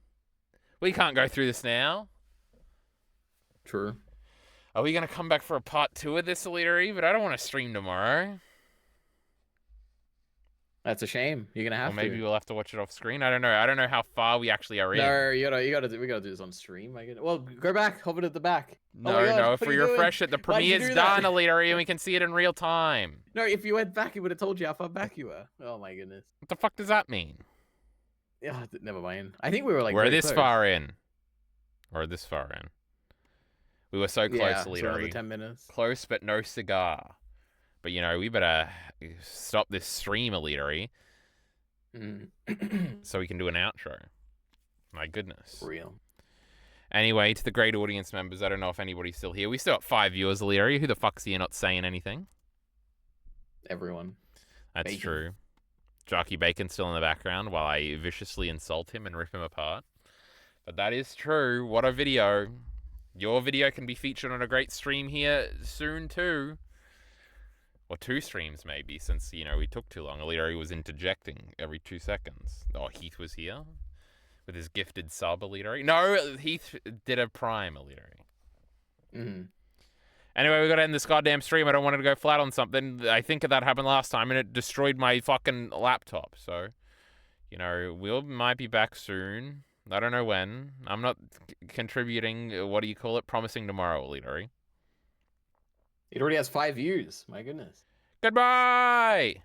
Speaker 2: We can't go through this now.
Speaker 5: True.
Speaker 2: Are we gonna come back for a part 2 of this, Elite? But I don't want to stream tomorrow.
Speaker 5: That's a shame. You're gonna have
Speaker 2: Or maybe
Speaker 5: to.
Speaker 2: we'll have to watch it off screen. I don't know. I don't know how far we actually are in.
Speaker 5: No, we gotta do this on stream. Well, go back, hover it at the back.
Speaker 2: No,
Speaker 5: Oh my God,
Speaker 2: no. If
Speaker 5: what are
Speaker 2: we
Speaker 5: you doing?
Speaker 2: refresh it, the
Speaker 5: Why did you
Speaker 2: premiere's
Speaker 5: do that?
Speaker 2: done, Elite, and we can see it in real time.
Speaker 5: No, if you went back, it would have told you how far back you were. Oh my goodness.
Speaker 2: What the fuck does that mean?
Speaker 5: Yeah, never mind. I think we were like
Speaker 2: We're
Speaker 5: very
Speaker 2: this
Speaker 5: close.
Speaker 2: far in. Or this far in. We were so close,
Speaker 5: Yeah, so
Speaker 2: Elite.
Speaker 5: another 10 minutes.
Speaker 2: Close, but no cigar. But we better stop this stream, Elite,
Speaker 5: Mm.
Speaker 2: so we can do an outro. My goodness.
Speaker 5: Real.
Speaker 2: Anyway, to the great audience members, I don't know if anybody's still here. We still got 5 viewers, Elite. Who the fuck's here not saying anything?
Speaker 5: Everyone.
Speaker 2: That's
Speaker 5: Bacon.
Speaker 2: true. Jockey Bacon's still in the background while I viciously insult him and rip him apart. But that is true. What a video. Your video can be featured on a great stream here soon too. Or 2 streams maybe, since, we took too long. Elite was interjecting every 2 seconds. Oh, Heath was here with his gifted sub, Elite. No, Heath did a prime, Elite.
Speaker 5: Mm.
Speaker 2: Anyway, we got to end this goddamn stream. I don't want it to go flat on something. I think that happened last time, and it destroyed my fucking laptop. So, we might be back soon. I don't know when. I'm not contributing, promising tomorrow, Elite.
Speaker 5: It already has 5 views. My goodness.
Speaker 2: Goodbye!